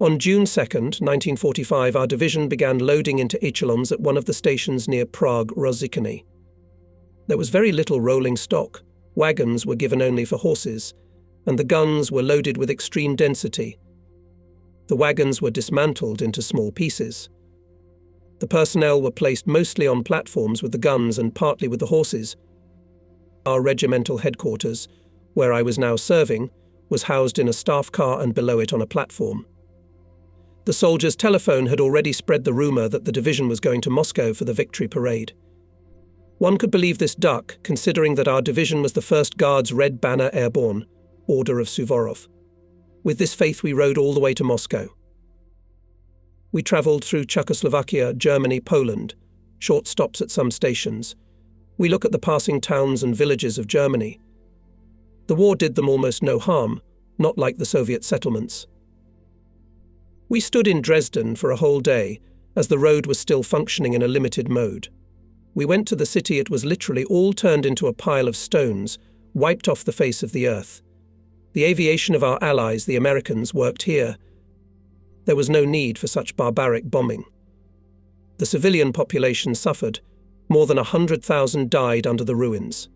On June 2, 1945, our division began loading into echelons at one of the stations near Prague-Rozhikany. There was very little rolling stock, wagons were given only for horses, and the guns were loaded with extreme density. The wagons were dismantled into small pieces. The personnel were placed mostly on platforms with the guns and partly with the horses. Our regimental headquarters, where I was now serving, was housed in a staff car and below it on a platform. The soldiers' telephone had already spread the rumour that the division was going to Moscow for the victory parade. One could believe this duck, considering that our division was the 1st Guards Red Banner Airborne, Order of Suvorov. With this faith we rode all the way to Moscow. We travelled through Czechoslovakia, Germany, Poland, short stops at some stations. We look at the passing towns and villages of Germany. The war did them almost no harm, not like the Soviet settlements. We stood in Dresden for a whole day, as the road was still functioning in a limited mode. We went to the city. It was literally all turned into a pile of stones, wiped off the face of the earth. The aviation of our allies, the Americans, worked here. There was no need for such barbaric bombing. The civilian population suffered. More than 100,000 died under the ruins.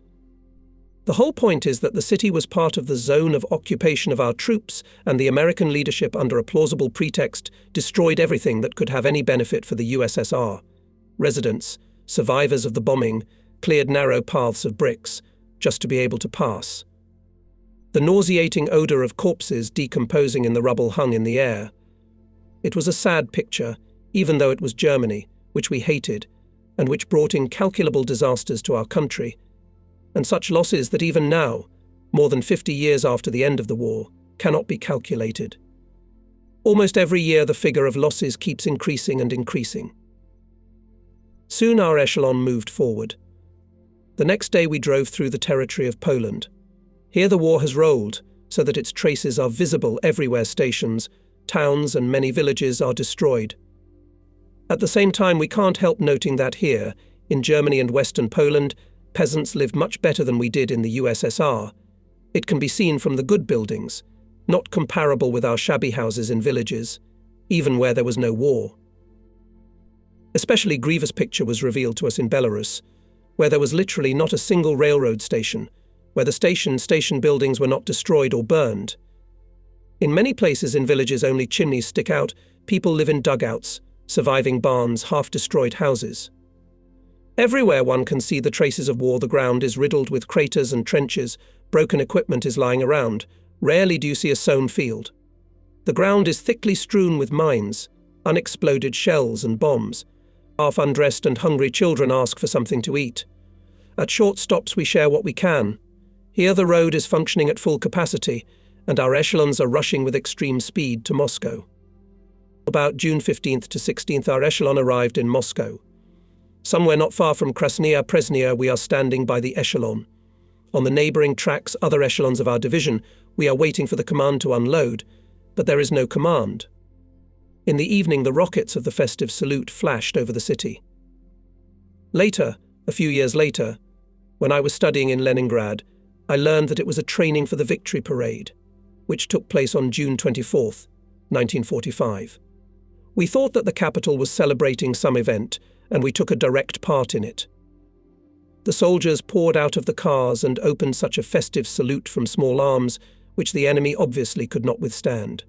The whole point is that the city was part of the zone of occupation of our troops, and the American leadership, under a plausible pretext, destroyed everything that could have any benefit for the USSR. Residents, survivors of the bombing, cleared narrow paths of bricks, just to be able to pass. The nauseating odour of corpses decomposing in the rubble hung in the air. It was a sad picture, even though it was Germany, which we hated, and which brought incalculable disasters to our country, and such losses that even now, more than 50 years after the end of the war, cannot be calculated. Almost every year the figure of losses keeps increasing and increasing. Soon our echelon moved forward. The next day we drove through the territory of Poland. Here the war has rolled, so that its traces are visible everywhere. Stations, towns and many villages are destroyed. At the same time, we can't help noting that here, in Germany and Western Poland, peasants lived much better than we did in the USSR. It can be seen from the good buildings, not comparable with our shabby houses in villages, even where there was no war. Especially grievous picture was revealed to us in Belarus, where there was literally not a single railroad station, where the station buildings were not destroyed or burned. In many places in villages only chimneys stick out, people live in dugouts, surviving barns, half-destroyed houses. Everywhere one can see the traces of war. The ground is riddled with craters and trenches, broken equipment is lying around, rarely do you see a sown field. The ground is thickly strewn with mines, unexploded shells and bombs. Half-undressed and hungry children ask for something to eat. At short stops we share what we can. Here the road is functioning at full capacity, and our echelons are rushing with extreme speed to Moscow. About June 15th to 16th our echelon arrived in Moscow. Somewhere not far from Krasnaya Presnya we are standing by the echelon. On the neighbouring tracks, other echelons of our division, we are waiting for the command to unload, but there is no command. In the evening the rockets of the festive salute flashed over the city. Later, a few years later, when I was studying in Leningrad, I learned that it was a training for the victory parade, which took place on June 24th, 1945. We thought that the capital was celebrating some event, and we took a direct part in it. The soldiers poured out of the cars and opened such a festive salute from small arms, which the enemy obviously could not withstand.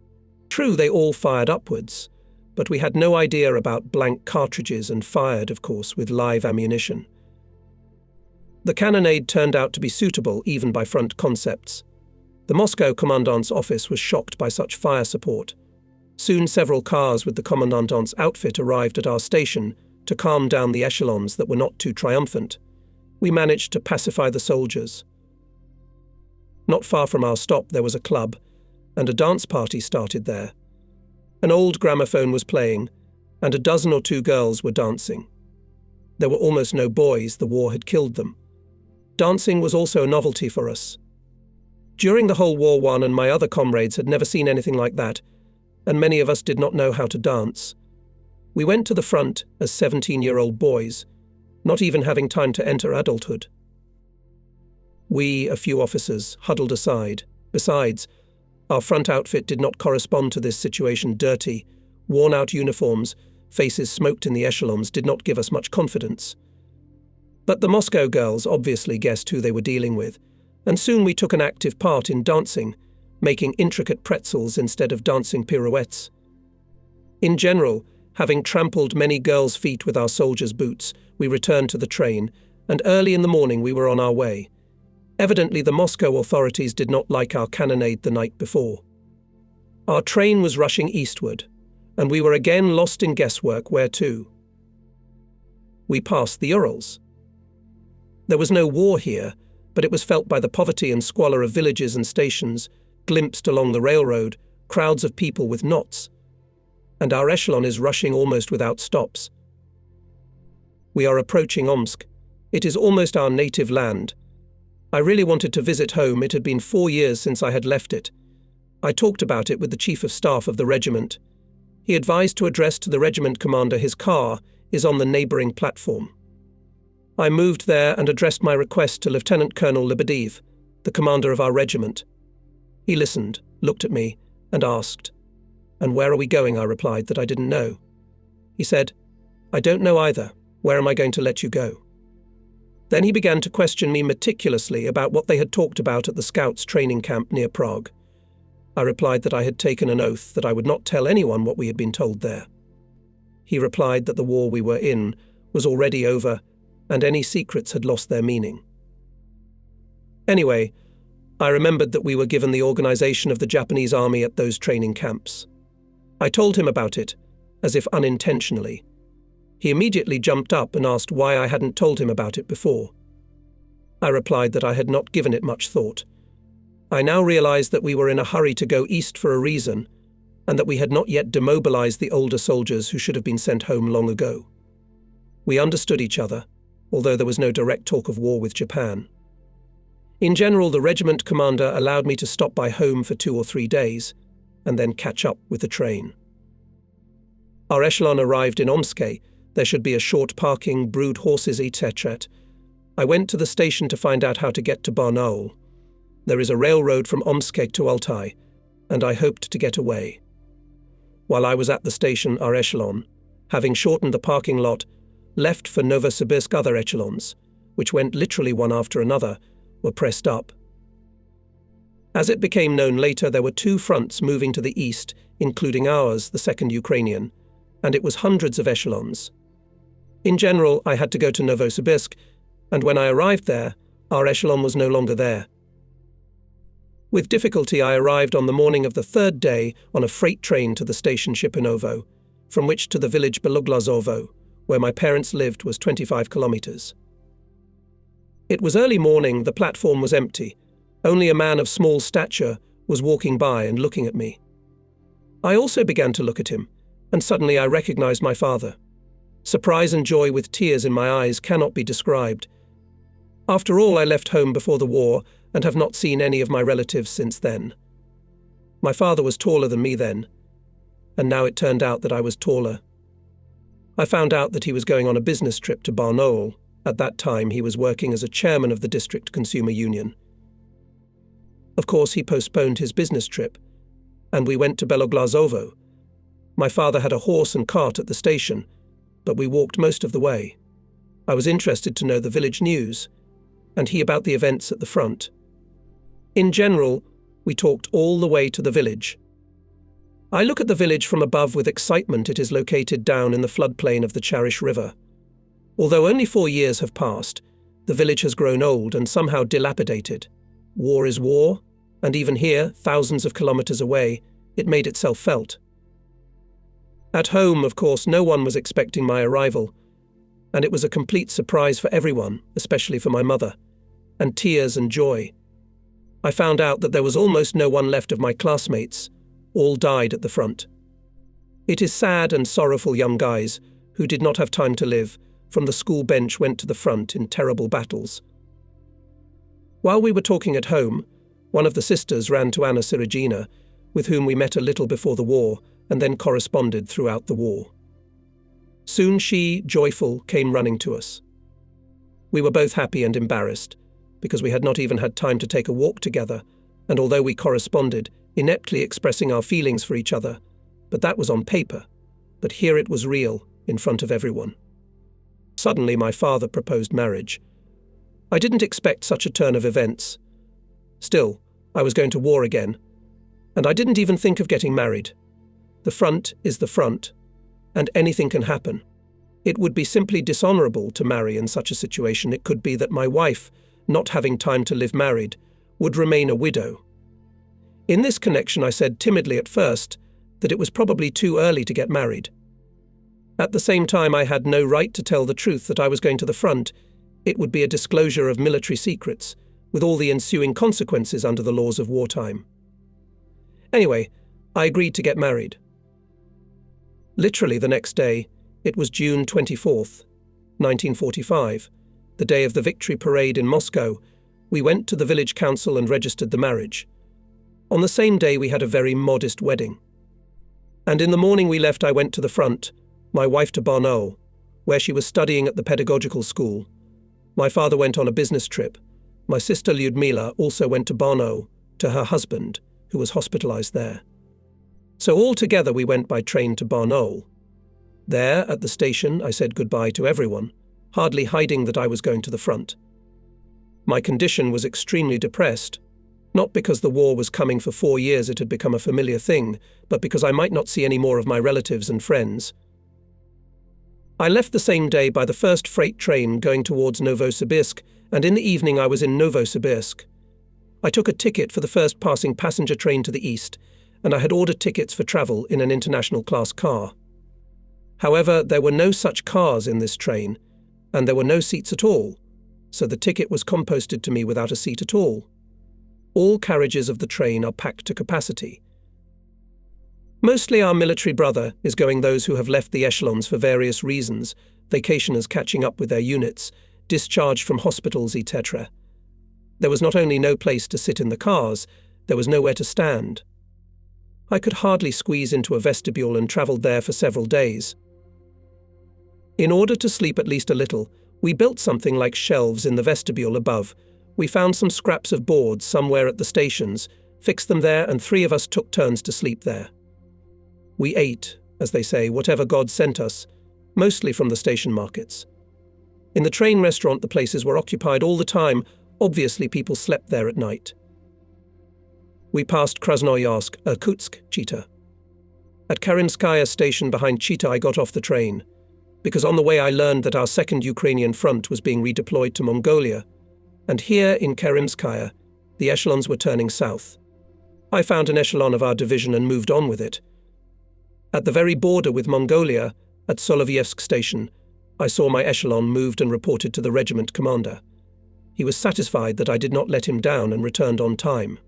True, they all fired upwards, but we had no idea about blank cartridges and fired, of course, with live ammunition. The cannonade turned out to be suitable even by front concepts. The Moscow commandant's office was shocked by such fire support. Soon several cars with the commandant's outfit arrived at our station to calm down the echelons that were not too triumphant. We managed to pacify the soldiers. Not far from our stop there was a club, and a dance party started there. An old gramophone was playing, and a dozen or two girls were dancing. There were almost no boys, the war had killed them. Dancing was also a novelty for us. During the whole war, one and my other comrades had never seen anything like that, and many of us did not know how to dance. We went to the front as 17-year-old boys, not even having time to enter adulthood. We, a few officers, huddled aside. Besides, Our front outfit did not correspond to this situation. Dirty, worn-out uniforms, faces smoked in the echelons did not give us much confidence. But the Moscow girls obviously guessed who they were dealing with, and soon we took an active part in dancing, making intricate pretzels instead of dancing pirouettes. In general, having trampled many girls' feet with our soldiers' boots, we returned to the train, and early in the morning we were on our way. Evidently, the Moscow authorities did not like our cannonade the night before. Our train was rushing eastward, and we were again lost in guesswork where to. We passed the Urals. There was no war here, but it was felt by the poverty and squalor of villages and stations, glimpsed along the railroad, crowds of people with knots. And our echelon is rushing almost without stops. We are approaching Omsk. It is almost our native land. I really wanted to visit home. It had been 4 years since I had left it. I talked about it with the chief of staff of the regiment. He advised to address to the regiment commander his car is on the neighbouring platform. I moved there and addressed my request to Lieutenant Colonel Lebedev, the commander of our regiment. He listened, looked at me, and asked, "And where are we going?" I replied that I didn't know. He said, "I don't know either. Where am I going to let you go?" Then he began to question me meticulously about what they had talked about at the Scouts training camp near Prague. I replied that I had taken an oath that I would not tell anyone what we had been told there. He replied that the war we were in was already over and any secrets had lost their meaning. Anyway, I remembered that we were given the organization of the Japanese army at those training camps. I told him about it, as if unintentionally. He immediately jumped up and asked why I hadn't told him about it before. I replied that I had not given it much thought. I now realized that we were in a hurry to go east for a reason, and that we had not yet demobilized the older soldiers who should have been sent home long ago. We understood each other, although there was no direct talk of war with Japan. In general, the regiment commander allowed me to stop by home for 2 or 3 days, and then catch up with the train. Our echelon arrived in Omsk. There should be a short parking, brood horses, etc. I went to the station to find out how to get to Barnaul. There is a railroad from Omsk to Altai, and I hoped to get away. While I was at the station, our echelon, having shortened the parking lot, left for Novosibirsk. Other echelons, which went literally one after another, were pressed up. As it became known later, there were 2 fronts moving to the east, including ours, the 2nd Ukrainian, and it was hundreds of echelons. In general, I had to go to Novosibirsk, and when I arrived there, our echelon was no longer there. With difficulty, I arrived on the morning of the 3rd day on a freight train to the station Shipinovo, from which to the village Beloglazovo, where my parents lived, was 25 kilometers. It was early morning, the platform was empty. Only a man of small stature was walking by and looking at me. I also began to look at him, and suddenly I recognized my father. Surprise and joy with tears in my eyes cannot be described. After all, I left home before the war and have not seen any of my relatives since then. My father was taller than me then, and now it turned out that I was taller. I found out that he was going on a business trip to Barnaul. At that time, he was working as a chairman of the district consumer union. Of course, he postponed his business trip, and we went to Beloglazovo. My father had a horse and cart at the station, but we walked most of the way. I was interested to know the village news, and he about the events at the front. In general, we talked all the way to the village. I look at the village from above with excitement. It is located down in the floodplain of the Charish River. Although only 4 years have passed, the village has grown old and somehow dilapidated. War is war, and even here, thousands of kilometers away, it made itself felt. At home, of course, no one was expecting my arrival, and it was a complete surprise for everyone, especially for my mother, and tears and joy. I found out that there was almost no one left of my classmates. All died at the front. It is sad and sorrowful. Young guys, who did not have time to live, from the school bench went to the front in terrible battles. While we were talking at home, one of the sisters ran to Anna Sirigina, with whom we met a little before the war and then corresponded throughout the war. Soon she, joyful, came running to us. We were both happy and embarrassed, because we had not even had time to take a walk together, and although we corresponded, ineptly expressing our feelings for each other, but that was on paper. But here it was real, in front of everyone. Suddenly my father proposed marriage. I didn't expect such a turn of events. Still, I was going to war again, and I didn't even think of getting married. The front is the front, and anything can happen. It would be simply dishonourable to marry in such a situation. It could be that my wife, not having time to live married, would remain a widow. In this connection, I said timidly at first that it was probably too early to get married. At the same time, I had no right to tell the truth that I was going to the front. It would be a disclosure of military secrets, with all the ensuing consequences under the laws of wartime. Anyway, I agreed to get married. Literally the next day, it was June 24th, 1945, the day of the victory parade in Moscow, we went to the village council and registered the marriage. On the same day, we had a very modest wedding. And in the morning we left, I went to the front, my wife to Barnaul, where she was studying at the pedagogical school. My father went on a business trip. My sister Lyudmila also went to Barnaul, to her husband, who was hospitalized there. So all together we went by train to Barnaul. There, at the station, I said goodbye to everyone, hardly hiding that I was going to the front. My condition was extremely depressed, not because the war was coming for 4 years, it had become a familiar thing, but because I might not see any more of my relatives and friends. I left the same day by the first freight train going towards Novosibirsk, and in the evening I was in Novosibirsk. I took a ticket for the first passing passenger train to the east, and I had ordered tickets for travel in an international class car. However, there were no such cars in this train, and there were no seats at all, so the ticket was composted to me without a seat at all. All carriages of the train are packed to capacity. Mostly our military brother is going those who have left the echelons for various reasons, vacationers catching up with their units, discharged from hospitals, etc. There was not only no place to sit in the cars, there was nowhere to stand. I could hardly squeeze into a vestibule and travelled there for several days. In order to sleep at least a little, we built something like shelves in the vestibule above. We found some scraps of boards somewhere at the stations, fixed them there, and 3 of us took turns to sleep there. We ate, as they say, whatever God sent us, mostly from the station markets. In the train restaurant, the places were occupied all the time. Obviously, people slept there at night. We passed Krasnoyarsk, Irkutsk, Chita. At Karinskaya station behind Chita, I got off the train, because on the way I learned that our second Ukrainian front was being redeployed to Mongolia, and here in Karinskaya, the echelons were turning south. I found an echelon of our division and moved on with it. At the very border with Mongolia, at Solovyevsk station, I saw my echelon moved and reported to the regiment commander. He was satisfied that I did not let him down and returned on time.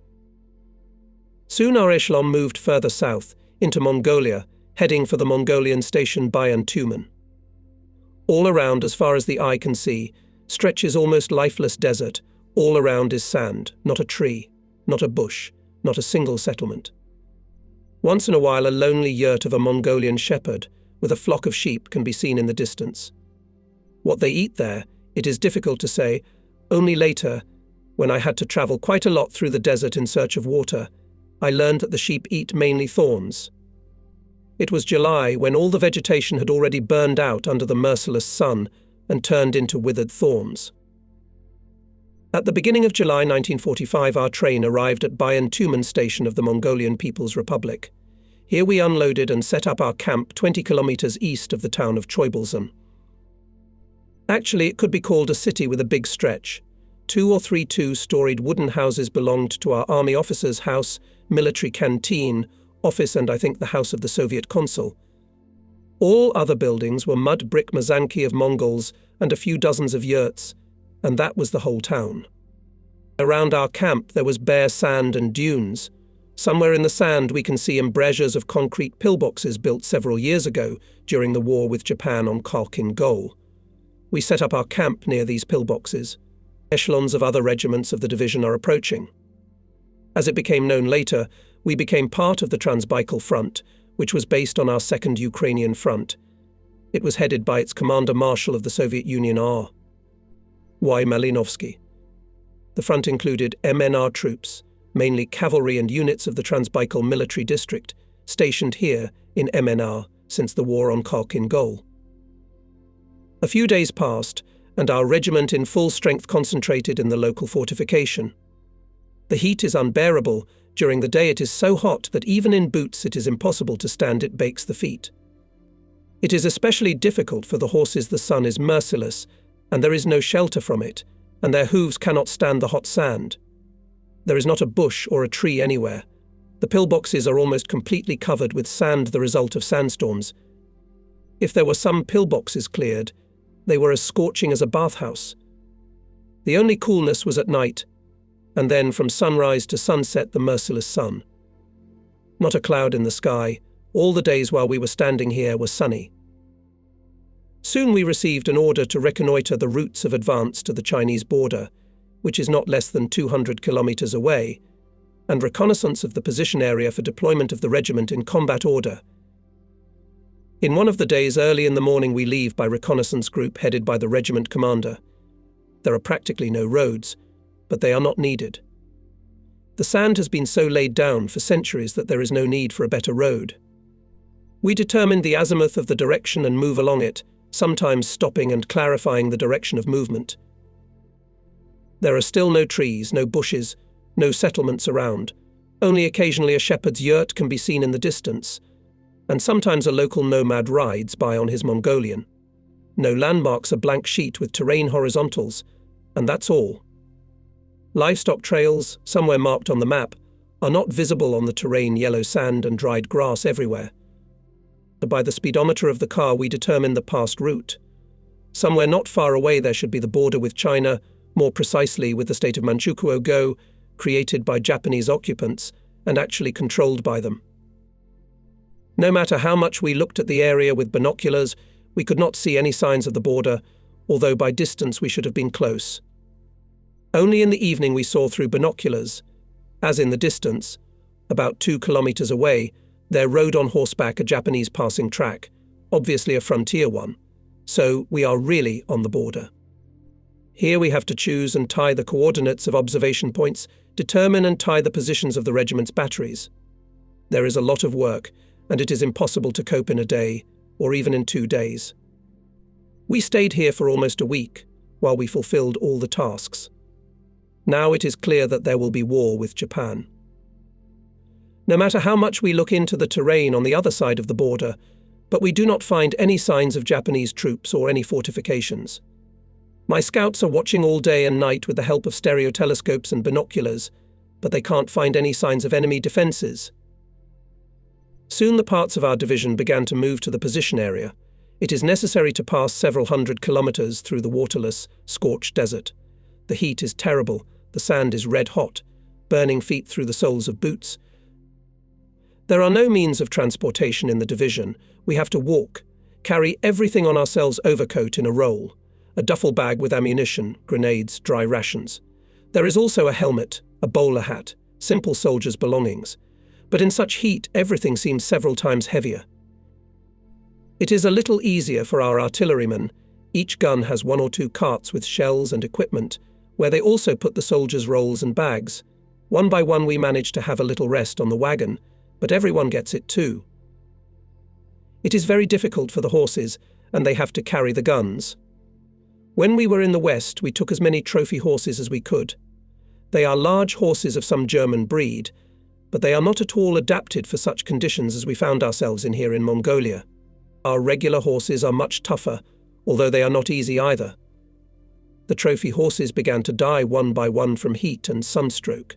Soon our echelon moved further south, into Mongolia, heading for the Mongolian station Bayan Tumen. All around, as far as the eye can see, stretches almost lifeless desert. All around is sand, not a tree, not a bush, not a single settlement. Once in a while, a lonely yurt of a Mongolian shepherd with a flock of sheep can be seen in the distance. What they eat there, it is difficult to say. Only later, when I had to travel quite a lot through the desert in search of water, I learned that the sheep eat mainly thorns. It was July, when all the vegetation had already burned out under the merciless sun and turned into withered thorns. At the beginning of July 1945, our train arrived at Bayan Tumen station of the Mongolian People's Republic. Here we unloaded and set up our camp 20 kilometers east of the town of Choibalzan. Actually, it could be called a city with a big stretch. 2 or 3 two-storied wooden houses belonged to our army officers' house, military canteen, office, and I think the house of the Soviet consul. All other buildings were mud brick mazanki of Mongols and a few dozens of yurts, and that was the whole town. Around our camp there was bare sand and dunes. Somewhere in the sand we can see embrasures of concrete pillboxes built several years ago during the war with Japan on Kharkin Gol. We set up our camp near these pillboxes. Echelons of other regiments of the division are approaching. As it became known later, we became part of the Transbaikal Front, which was based on our Second Ukrainian Front. It was headed by its Commander-Marshal of the Soviet Union R.Y. Malinovsky. The front included MNR troops, mainly cavalry and units of the Transbaikal Military District, stationed here in MNR since the war on Kok in Gol. A few days passed, and our regiment in full strength concentrated in the local fortification. The heat is unbearable. During the day it is so hot that even in boots it is impossible to stand, it bakes the feet. It is especially difficult for the horses. The sun is merciless, and there is no shelter from it, and their hooves cannot stand the hot sand. There is not a bush or a tree anywhere. The pillboxes are almost completely covered with sand, the result of sandstorms. If there were some pillboxes cleared, they were as scorching as a bathhouse. The only coolness was at night, and then from sunrise to sunset the merciless sun. Not a cloud in the sky. All the days while we were standing here were sunny. Soon we received an order to reconnoitre the routes of advance to the Chinese border, which is not less than 200 kilometers away, and reconnaissance of the position area for deployment of the regiment in combat order. In one of the days early in the morning we leave by reconnaissance group headed by the regiment commander. There are practically no roads, but they are not needed. The sand has been so laid down for centuries that there is no need for a better road. We determine the azimuth of the direction and move along it, sometimes stopping and clarifying the direction of movement. There are still no trees, no bushes, no settlements around. Only occasionally a shepherd's yurt can be seen in the distance, and sometimes a local nomad rides by on his Mongolian. No landmarks, a blank sheet with terrain horizontals, and that's all. Livestock trails, somewhere marked on the map, are not visible on the terrain, yellow sand and dried grass everywhere. By the speedometer of the car we determine the past route. Somewhere not far away there should be the border with China, more precisely with the state of Manchukuo-go, created by Japanese occupants and actually controlled by them. No matter how much we looked at the area with binoculars, we could not see any signs of the border, although by distance we should have been close. Only in the evening we saw through binoculars, as in the distance, about 2 kilometers away, there rode on horseback a Japanese passing track, obviously a frontier one, so we are really on the border. Here we have to choose and tie the coordinates of observation points, determine and tie the positions of the regiment's batteries. There is a lot of work, and it is impossible to cope in a day, or even in 2 days. We stayed here for almost a week, while we fulfilled all the tasks. Now it is clear that there will be war with Japan. No matter how much we look into the terrain on the other side of the border, but we do not find any signs of Japanese troops or any fortifications. My scouts are watching all day and night with the help of stereo telescopes and binoculars, but they can't find any signs of enemy defences. Soon the parts of our division began to move to the position area. It is necessary to pass several hundred kilometers through the waterless, scorched desert. The heat is terrible, the sand is red hot, burning feet through the soles of boots. There are no means of transportation in the division. We have to walk, carry everything on ourselves, overcoat in a roll, a duffel bag with ammunition, grenades, dry rations. There is also a helmet, a bowler hat, simple soldiers' belongings. But in such heat, everything seems several times heavier. It is a little easier for our artillerymen. Each gun has 1 or 2 carts with shells and equipment, where they also put the soldiers' rolls and bags. One by one we manage to have a little rest on the wagon, but everyone gets it too. It is very difficult for the horses, and they have to carry the guns. When we were in the West, we took as many trophy horses as we could. They are large horses of some German breed, but they are not at all adapted for such conditions as we found ourselves in here in Mongolia. Our regular horses are much tougher, although they are not easy either. The trophy horses began to die one by one from heat and sunstroke.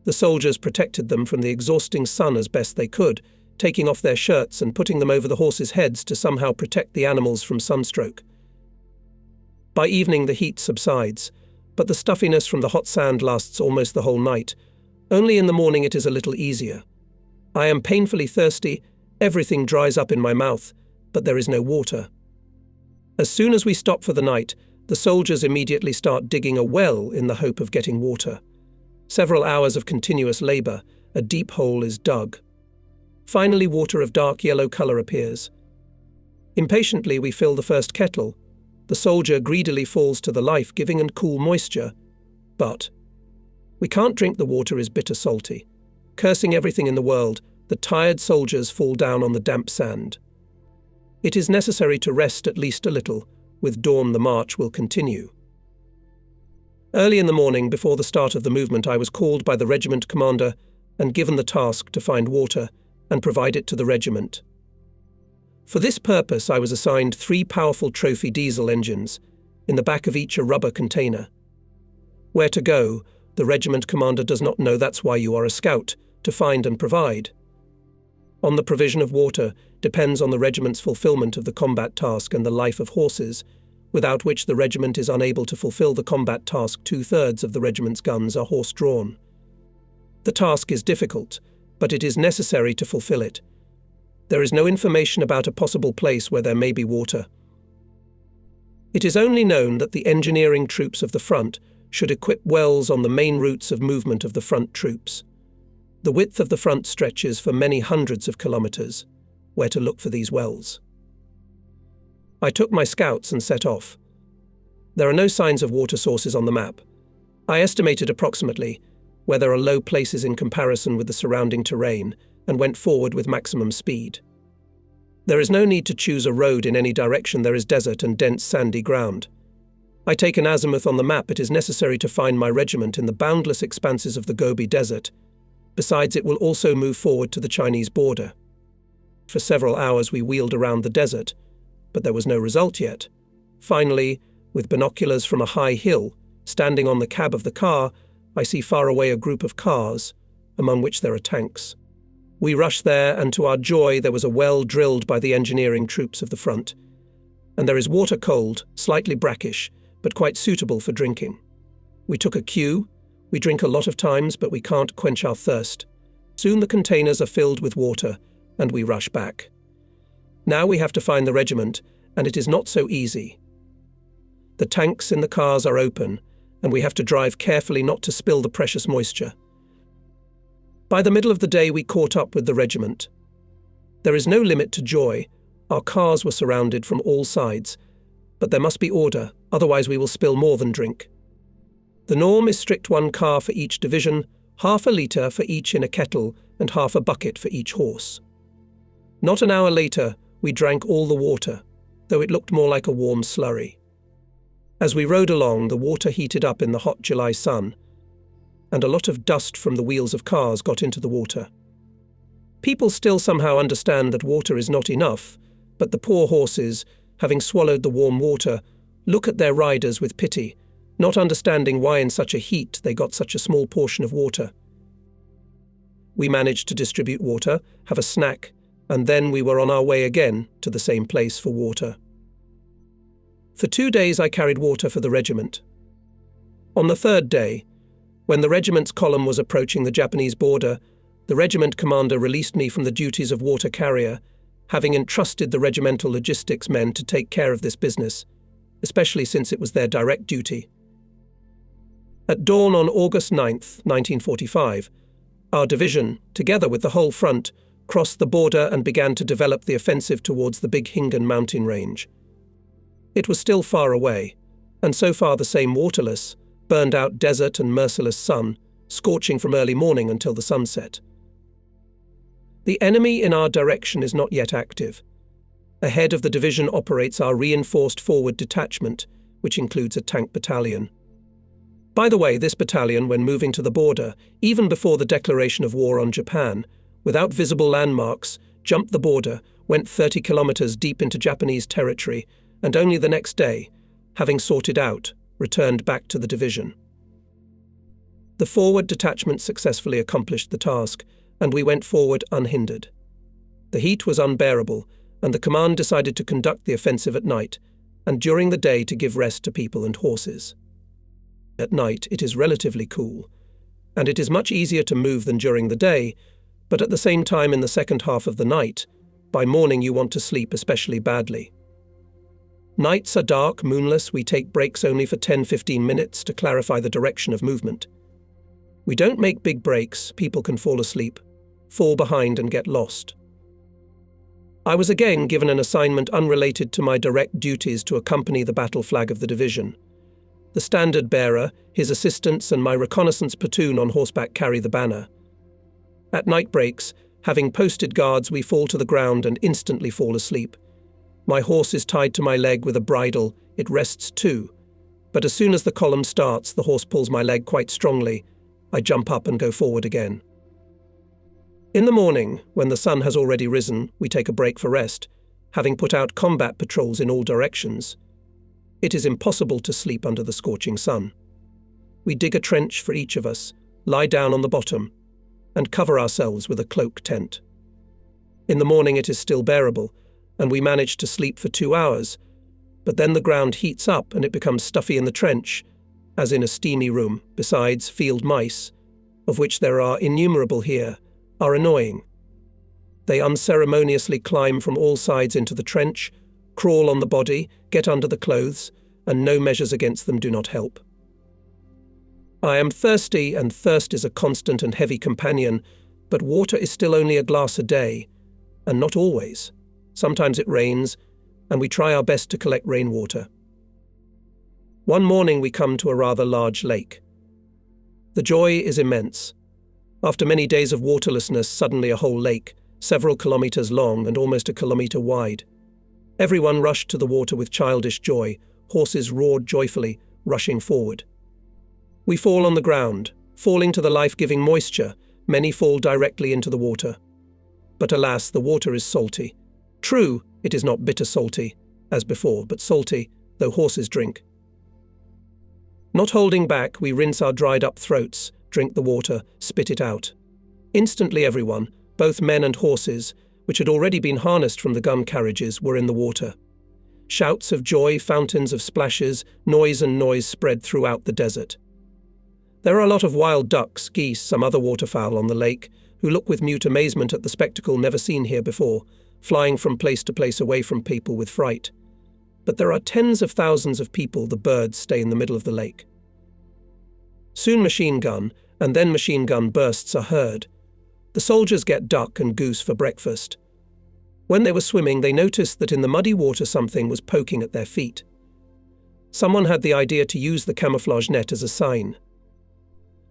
The soldiers protected them from the exhausting sun as best they could, taking off their shirts and putting them over the horses' heads to somehow protect the animals from sunstroke. By evening the heat subsides, but the stuffiness from the hot sand lasts almost the whole night. Only in the morning it is a little easier. I am painfully thirsty, everything dries up in my mouth, but there is no water. As soon as we stop for the night, the soldiers immediately start digging a well in the hope of getting water. Several hours of continuous labour, a deep hole is dug. Finally, water of dark yellow colour appears. Impatiently we fill the first kettle. The soldier greedily falls to the life-giving and cool moisture. But We can't drink the water is bitter salty. Cursing everything in the world, the tired soldiers fall down on the damp sand. It is necessary to rest at least a little. With dawn the march will continue. Early in the morning, before the start of the movement, I was called by the regiment commander and given the task to find water and provide it to the regiment. For this purpose, I was assigned 3 powerful trophy diesel engines, in the back of each a rubber container. Where to go, the regiment commander does not know. That's why you are a scout, to find and provide. On the provision of water depends on the regiment's fulfillment of the combat task and the life of horses, without which the regiment is unable to fulfill the combat task. 2/3 of the regiment's guns are horse-drawn. The task is difficult, but it is necessary to fulfill it. There is no information about a possible place where there may be water. It is only known that the engineering troops of the front should equip wells on the main routes of movement of the front troops. The width of the front stretches for many hundreds of kilometers. Where to look for these wells? I took my scouts and set off. There are no signs of water sources on the map. I estimated approximately where there are low places in comparison with the surrounding terrain and went forward with maximum speed. There is no need to choose a road in any direction. There is desert and dense sandy ground. I take an azimuth on the map. It is necessary to find my regiment in the boundless expanses of the Gobi Desert. Besides, it will also move forward to the Chinese border. For several hours we wheeled around the desert, but there was no result yet. Finally, with binoculars from a high hill, standing on the cab of the car, I see far away a group of cars, among which there are tanks. We rushed there, and to our joy there was a well drilled by the engineering troops of the front. And there is water cold, slightly brackish, but quite suitable for drinking. We took a queue. We drink a lot of times, but we can't quench our thirst. Soon the containers are filled with water, and we rush back. Now we have to find the regiment, and it is not so easy. The tanks in the cars are open, and we have to drive carefully not to spill the precious moisture. By the middle of the day we caught up with the regiment. There is no limit to joy. Our cars were surrounded from all sides, but there must be order, otherwise we will spill more than drink. The norm is strict: 1 car for each division, half a litre for each in a kettle, and half a bucket for each horse. Not an hour later, we drank all the water, though it looked more like a warm slurry. As we rode along, the water heated up in the hot July sun, and a lot of dust from the wheels of cars got into the water. People still somehow understand that water is not enough, but the poor horses, having swallowed the warm water, look at their riders with pity, not understanding why in such a heat they got such a small portion of water. We managed to distribute water, have a snack, and then we were on our way again to the same place for water. For 2 days I carried water for the regiment. On the 3rd day, when the regiment's column was approaching the Japanese border, the regiment commander released me from the duties of water carrier, having entrusted the regimental logistics men to take care of this business, especially since it was their direct duty. At dawn on August 9th, 1945, our division, together with the whole front, crossed the border and began to develop the offensive towards the Big Hingan mountain range. It was still far away, and so far the same waterless, burned-out desert and merciless sun, scorching from early morning until the sunset. The enemy in our direction is not yet active. Ahead of the division operates our reinforced forward detachment, which includes a tank battalion. By the way, this battalion, when moving to the border, even before the declaration of war on Japan, without visible landmarks, jumped the border, went 30 kilometers deep into Japanese territory, and only the next day, having sorted out, returned back to the division. The forward detachment successfully accomplished the task, and we went forward unhindered. The heat was unbearable, and the command decided to conduct the offensive at night, and during the day to give rest to people and horses. At night it is relatively cool, and it is much easier to move than during the day, but at the same time in the second half of the night, by morning you want to sleep especially badly. Nights are dark, moonless. We take breaks only for 10-15 minutes to clarify the direction of movement. We don't make big breaks. People can fall asleep, fall behind and get lost. I was again given an assignment unrelated to my direct duties to accompany the battle flag of the division. The standard bearer, his assistants and my reconnaissance platoon on horseback carry the banner. At night breaks, having posted guards, we fall to the ground and instantly fall asleep. My horse is tied to my leg with a bridle, it rests too. But as soon as the column starts, the horse pulls my leg quite strongly. I jump up and go forward again. In the morning, when the sun has already risen, we take a break for rest, having put out combat patrols in all directions. It is impossible to sleep under the scorching sun. We dig a trench for each of us, lie down on the bottom, and cover ourselves with a cloak tent. In the morning it is still bearable, and we manage to sleep for 2 hours, but then the ground heats up and it becomes stuffy in the trench, as in a steamy room. Besides, field mice, of which there are innumerable here, are annoying. They unceremoniously climb from all sides into the trench, crawl on the body, get under the clothes, and no measures against them do not help. I am thirsty, and thirst is a constant and heavy companion, but water is still only a glass a day, and not always. Sometimes it rains, and we try our best to collect rainwater. One morning we come to a rather large lake. The joy is immense. After many days of waterlessness, suddenly a whole lake, several kilometers long and almost a kilometer wide. Everyone rushed to the water with childish joy. Horses roared joyfully, rushing forward. We fall on the ground, falling to the life-giving moisture. Many fall directly into the water. But alas, the water is salty. True, it is not bitter salty, as before, but salty, though horses drink. Not holding back, we rinse our dried-up throats, drink the water, spit it out. Instantly everyone, both men and horses, which had already been harnessed from the gun carriages, were in the water. Shouts of joy, fountains of splashes, noise and noise spread throughout the desert. There are a lot of wild ducks, geese, some other waterfowl on the lake, who look with mute amazement at the spectacle never seen here before, flying from place to place away from people with fright. But there are tens of thousands of people, the birds stay in the middle of the lake. Soon machine gun, and then machine gun bursts are heard. The soldiers get duck and goose for breakfast. When they were swimming, they noticed that in the muddy water something was poking at their feet. Someone had the idea to use the camouflage net as a sign.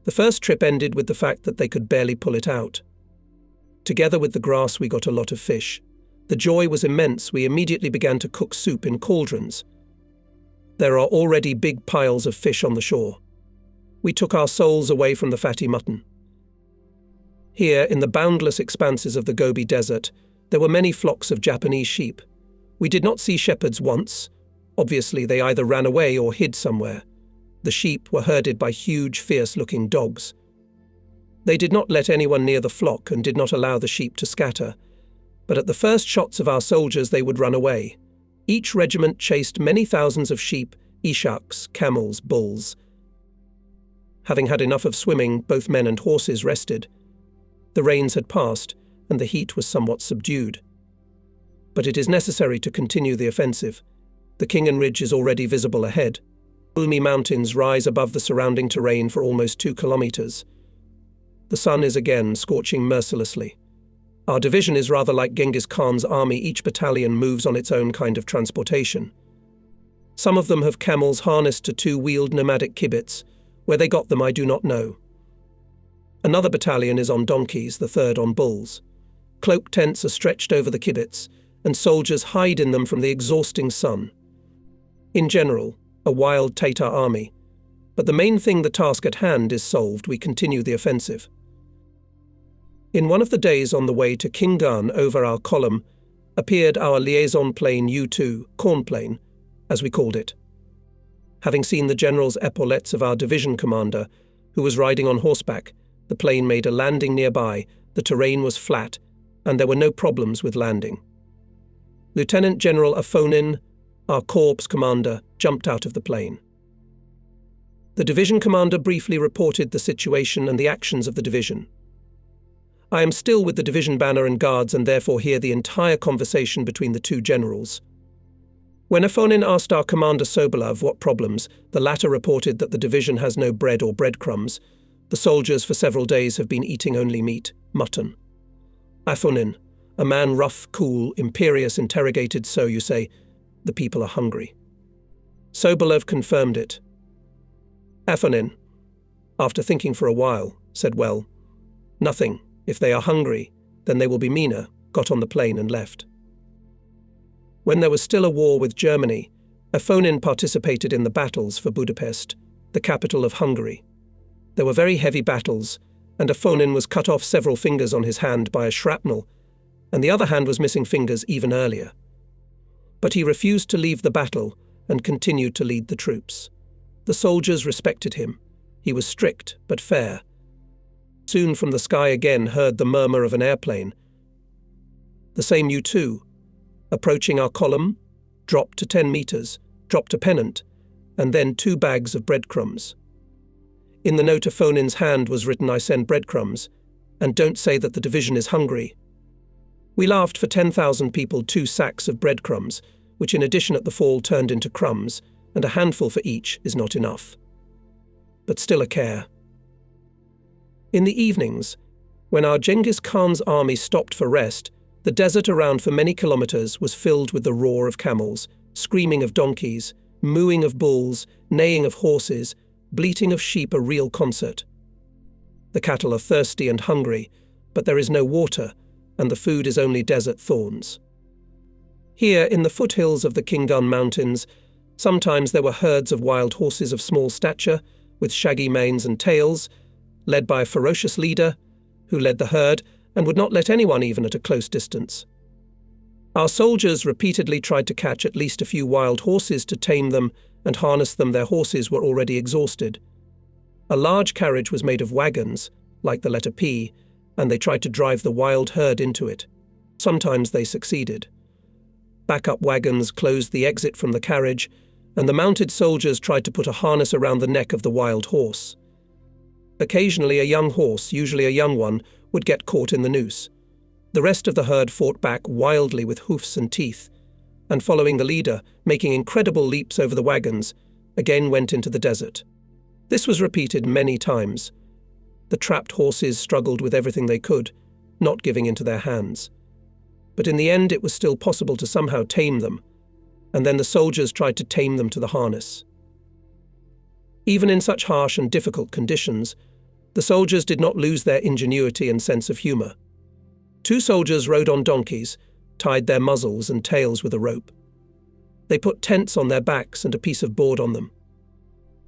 The first trip ended with the fact that they could barely pull it out. Together with the grass, we got a lot of fish. The joy was immense. We immediately began to cook soup in cauldrons. There are already big piles of fish on the shore. We took our souls away from the fatty mutton. Here, in the boundless expanses of the Gobi Desert, there were many flocks of Japanese sheep. We did not see shepherds once. Obviously, they either ran away or hid somewhere. The sheep were herded by huge, fierce-looking dogs. They did not let anyone near the flock and did not allow the sheep to scatter. But at the first shots of our soldiers, they would run away. Each regiment chased many thousands of sheep, ishaks, camels, bulls. Having had enough of swimming, both men and horses rested. The rains had passed, and the heat was somewhat subdued. But it is necessary to continue the offensive. The Khingan Ridge is already visible ahead. Gloomy mountains rise above the surrounding terrain for almost 2 kilometers. The sun is again scorching mercilessly. Our division is rather like Genghis Khan's army. Each battalion moves on its own kind of transportation. Some of them have camels harnessed to 2-wheeled nomadic kibbutz. Where they got them I do not know. Another battalion is on donkeys, the third on bulls. Cloak tents are stretched over the kibbutz, and soldiers hide in them from the exhausting sun. In general, a wild Tatar army. But the main thing, the task at hand, is solved. We continue the offensive. In one of the days on the way to Khingan, over our column, appeared our liaison plane U-2, Corn Plane, as we called it. Having seen the general's epaulettes of our division commander, who was riding on horseback, the plane made a landing nearby. The terrain was flat, and there were no problems with landing. Lieutenant General Afonin, our corps commander, jumped out of the plane. The division commander briefly reported the situation and the actions of the division. I am still with the division banner and guards and therefore hear the entire conversation between the two generals. When Afonin asked our commander Sobolov what problems, the latter reported that the division has no bread or breadcrumbs. The soldiers for several days have been eating only meat, mutton. Afonin, a man rough, cool, imperious, interrogated, "So you say, the people are hungry?" Sobolov confirmed it. Afonin, after thinking for a while, said, "Well, nothing. If they are hungry, then they will be meaner," got on the plane and left. When there was still a war with Germany, Afonin participated in the battles for Budapest, the capital of Hungary. There were very heavy battles, and Afonin was cut off several fingers on his hand by a shrapnel, and the other hand was missing fingers even earlier. But he refused to leave the battle and continued to lead the troops. The soldiers respected him. He was strict but fair. Soon from the sky again heard the murmur of an airplane. The same U-2, approaching our column, dropped to 10 meters, dropped a pennant, and then 2 bags of breadcrumbs. In the note Afonin's hand was written, "I send breadcrumbs, and don't say that the division is hungry." We laughed. For 10,000 people, 2 sacks of breadcrumbs, which in addition at the fall turned into crumbs, and a handful for each is not enough. But still a care. In the evenings, when our Genghis Khan's army stopped for rest, the desert around for many kilometers was filled with the roar of camels, screaming of donkeys, mooing of bulls, neighing of horses, bleating of sheep, a real concert. The cattle are thirsty and hungry, but there is no water, and the food is only desert thorns. Here, in the foothills of the Kingun Mountains, sometimes there were herds of wild horses of small stature, with shaggy manes and tails, led by a ferocious leader, who led the herd and would not let anyone even at a close distance. Our soldiers repeatedly tried to catch at least a few wild horses to tame them and harness them. Their horses were already exhausted. A large carriage was made of wagons, like the letter P, and they tried to drive the wild herd into it. Sometimes they succeeded. Backup wagons closed the exit from the carriage, and the mounted soldiers tried to put a harness around the neck of the wild horse. Occasionally a young horse, usually a young one, would get caught in the noose. The rest of the herd fought back wildly with hoofs and teeth, and following the leader, making incredible leaps over the wagons, again went into the desert. This was repeated many times. The trapped horses struggled with everything they could, not giving into their hands. But in the end it was still possible to somehow tame them, and then the soldiers tried to tame them to the harness. Even in such harsh and difficult conditions, the soldiers did not lose their ingenuity and sense of humor. 2 soldiers rode on donkeys, tied their muzzles and tails with a rope. They put tents on their backs and a piece of board on them.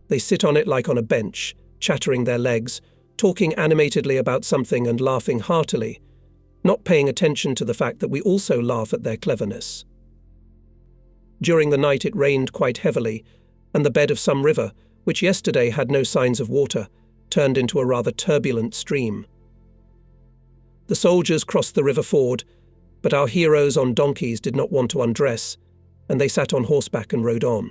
They sit on it like on a bench, chattering their legs, talking animatedly about something and laughing heartily, not paying attention to the fact that we also laugh at their cleverness. During the night it rained quite heavily, and the bed of some river, which yesterday had no signs of water, turned into a rather turbulent stream. The soldiers crossed the river ford, but our heroes on donkeys did not want to undress, and they sat on horseback and rode on.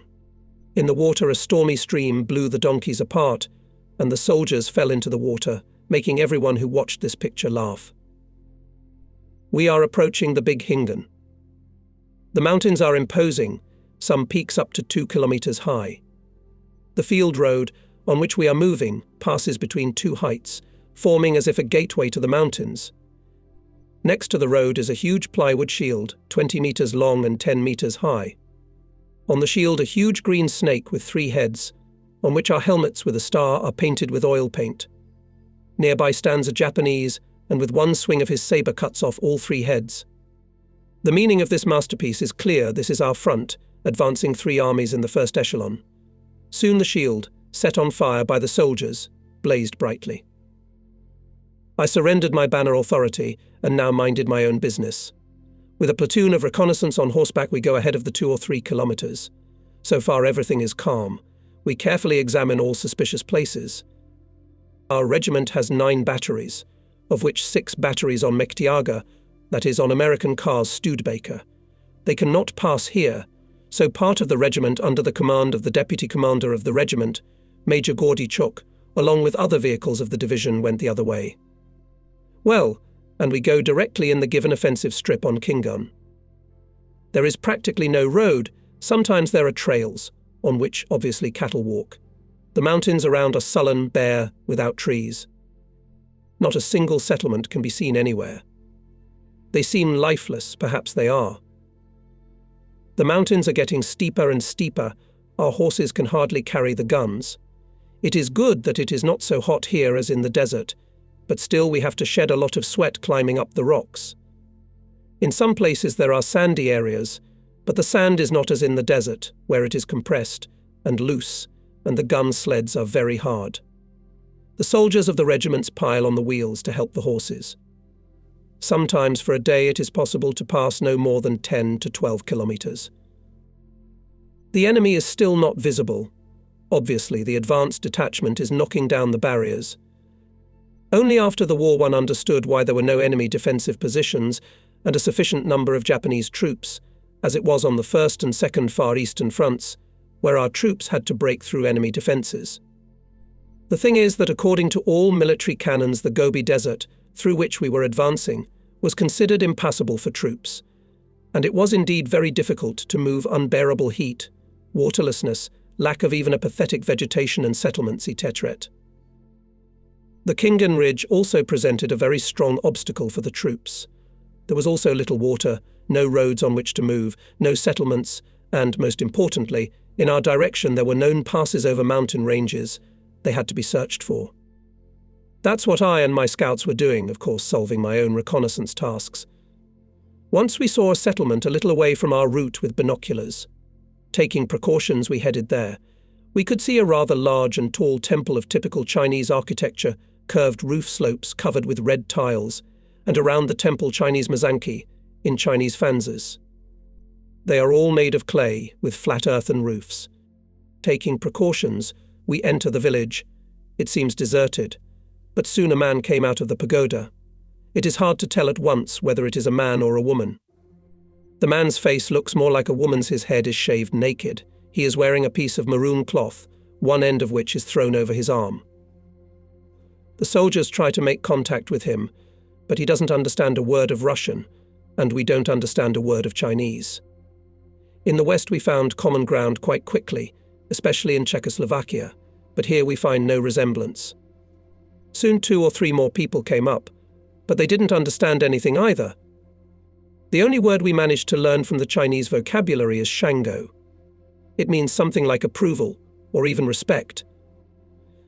In the water a stormy stream blew the donkeys apart, and the soldiers fell into the water, making everyone who watched this picture laugh. We are approaching the Big Hingan. The mountains are imposing, some peaks up to 2 kilometers high. The field road, on which we are moving, passes between 2 heights, forming as if a gateway to the mountains. Next to the road is a huge plywood shield, 20 meters long and 10 meters high. On the shield a huge green snake with 3 heads, on which our helmets with a star are painted with oil paint. Nearby stands a Japanese, and with one swing of his saber cuts off all 3 heads. The meaning of this masterpiece is clear. This is our front, advancing 3 armies in the first echelon. Soon the shield, set on fire by the soldiers, blazed brightly. I surrendered my banner authority and now minded my own business. With a platoon of reconnaissance on horseback we go ahead of the 2 or 3 kilometers. So far everything is calm. We carefully examine all suspicious places. Our regiment has 9 batteries, of which 6 batteries on Mektiaga, that is on American Carr's Studebaker. They cannot pass here, so part of the regiment under the command of the deputy commander of the regiment, Major Gordichuk, along with other vehicles of the division, went the other way. Well, and we go directly in the given offensive strip on Kingun. There is practically no road. Sometimes there are trails, on which obviously cattle walk. The mountains around are sullen, bare, without trees. Not a single settlement can be seen anywhere. They seem lifeless, perhaps they are. The mountains are getting steeper and steeper. Our horses can hardly carry the guns. It is good that it is not so hot here as in the desert, but still we have to shed a lot of sweat climbing up the rocks. In some places there are sandy areas, but the sand is not as in the desert, where it is compressed and loose, and the gun sleds are very hard. The soldiers of the regiments pile on the wheels to help the horses. Sometimes for a day it is possible to pass no more than 10 to 12 kilometers. The enemy is still not visible. Obviously, the advanced detachment is knocking down the barriers. Only after the war one understood why there were no enemy defensive positions and a sufficient number of Japanese troops, as it was on the 1st and 2nd Far Eastern fronts, where our troops had to break through enemy defenses. The thing is that according to all military canons, the Gobi Desert, through which we were advancing, was considered impassable for troops, and it was indeed very difficult to move unbearable heat, waterlessness, lack of even a pathetic vegetation and settlements, etc. The Khingan Ridge also presented a very strong obstacle for the troops. There was also little water, no roads on which to move, no settlements, and, most importantly, in our direction there were known passes over mountain ranges. They had to be searched for. That's what I and my scouts were doing, of course solving my own reconnaissance tasks. Once we saw a settlement a little away from our route with binoculars. Taking precautions, we headed there. We could see a rather large and tall temple of typical Chinese architecture, curved roof slopes covered with red tiles, and around the temple Chinese mazanki, in Chinese fanzas. They are all made of clay, with flat earthen roofs. Taking precautions, we enter the village. It seems deserted, but soon a man came out of the pagoda. It is hard to tell at once whether it is a man or a woman. The man's face looks more like a woman's. His head is shaved naked. He is wearing a piece of maroon cloth, one end of which is thrown over his arm. The soldiers try to make contact with him, but he doesn't understand a word of Russian, and we don't understand a word of Chinese. In the West we found common ground quite quickly, especially in Czechoslovakia, but here we find no resemblance. Soon 2 or 3 more people came up, but they didn't understand anything either. The only word we managed to learn from the Chinese vocabulary is shango. It means something like approval, or even respect.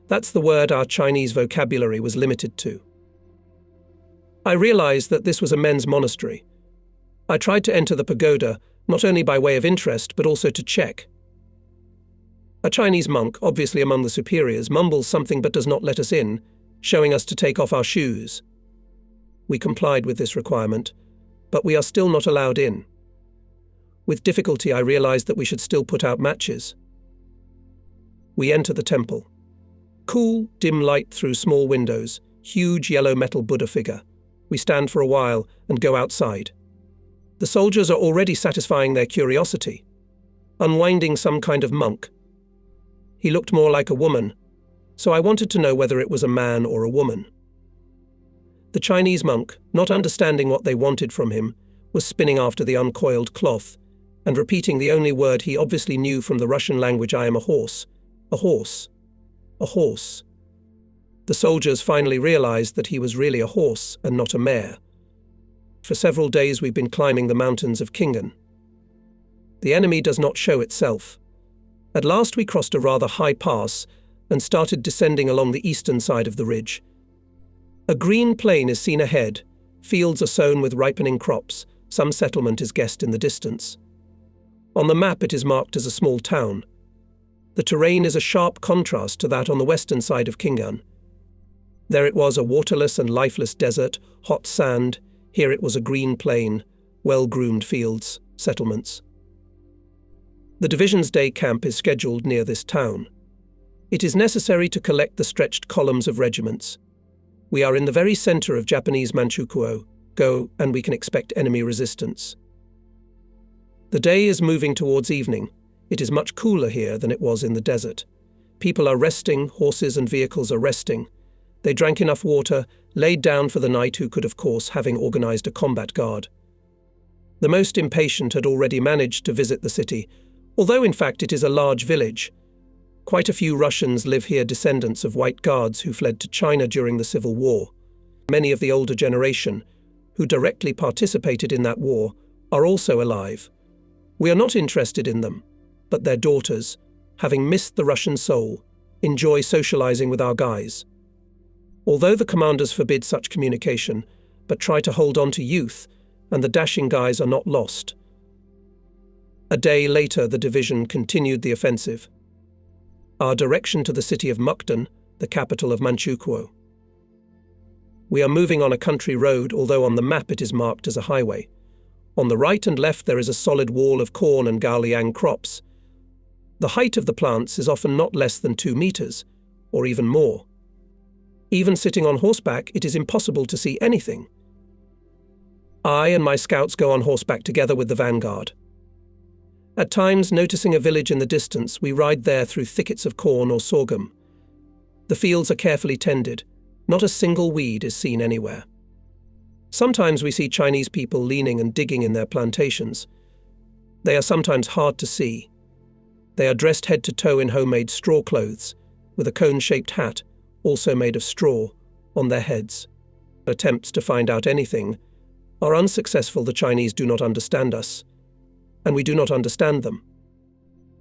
That's the word our Chinese vocabulary was limited to. I realized that this was a men's monastery. I tried to enter the pagoda, not only by way of interest, but also to check. A Chinese monk, obviously among the superiors, mumbles something but does not let us in, showing us to take off our shoes. We complied with this requirement, but we are still not allowed in. With difficulty, I realized that we should still put out matches. We enter the temple. Cool, dim light through small windows, huge yellow metal Buddha figure. We stand for a while and go outside. The soldiers are already satisfying their curiosity, unwinding some kind of monk. He looked more like a woman, so I wanted to know whether it was a man or a woman. The Chinese monk, not understanding what they wanted from him, was spinning after the uncoiled cloth and repeating the only word he obviously knew from the Russian language: I am a horse, a horse, a horse. The soldiers finally realized that he was really a horse and not a mare. For several days we've been climbing the mountains of Khingan. The enemy does not show itself. At last we crossed a rather high pass and started descending along the eastern side of the ridge. A green plain is seen ahead, fields are sown with ripening crops, some settlement is guessed in the distance. On the map it is marked as a small town. The terrain is a sharp contrast to that on the western side of Khingan. There it was a waterless and lifeless desert, hot sand. Here it was a green plain, well-groomed fields, settlements. The division's day camp is scheduled near this town. It is necessary to collect the stretched columns of regiments. We are in the very center of Japanese Manchukuo, and we can expect enemy resistance. The day is moving towards evening. It is much cooler here than it was in the desert. People are resting, horses and vehicles are resting. They drank enough water, laid down for the night, who could, of course, having organized a combat guard. The most impatient had already managed to visit the city, although in fact it is a large village. Quite a few Russians live here, descendants of white guards who fled to China during the Civil War. Many of the older generation, who directly participated in that war, are also alive. We are not interested in them, but their daughters, having missed the Russian soul, enjoy socializing with our guys. Although the commanders forbid such communication, but try to hold on to youth, and the dashing guys are not lost. A day later, the division continued the offensive. Our direction to the city of Mukden, the capital of Manchukuo. We are moving on a country road, although on the map it is marked as a highway. On the right and left there is a solid wall of corn and gaoliang crops. The height of the plants is often not less than 2 meters, or even more. Even sitting on horseback, it is impossible to see anything. I and my scouts go on horseback together with the vanguard. At times, noticing a village in the distance, we ride there through thickets of corn or sorghum. The fields are carefully tended. Not a single weed is seen anywhere. Sometimes we see Chinese people leaning and digging in their plantations. They are sometimes hard to see. They are dressed head to toe in homemade straw clothes, with a cone-shaped hat, also made of straw, on their heads. Attempts to find out anything are unsuccessful. The Chinese do not understand us, and we do not understand them.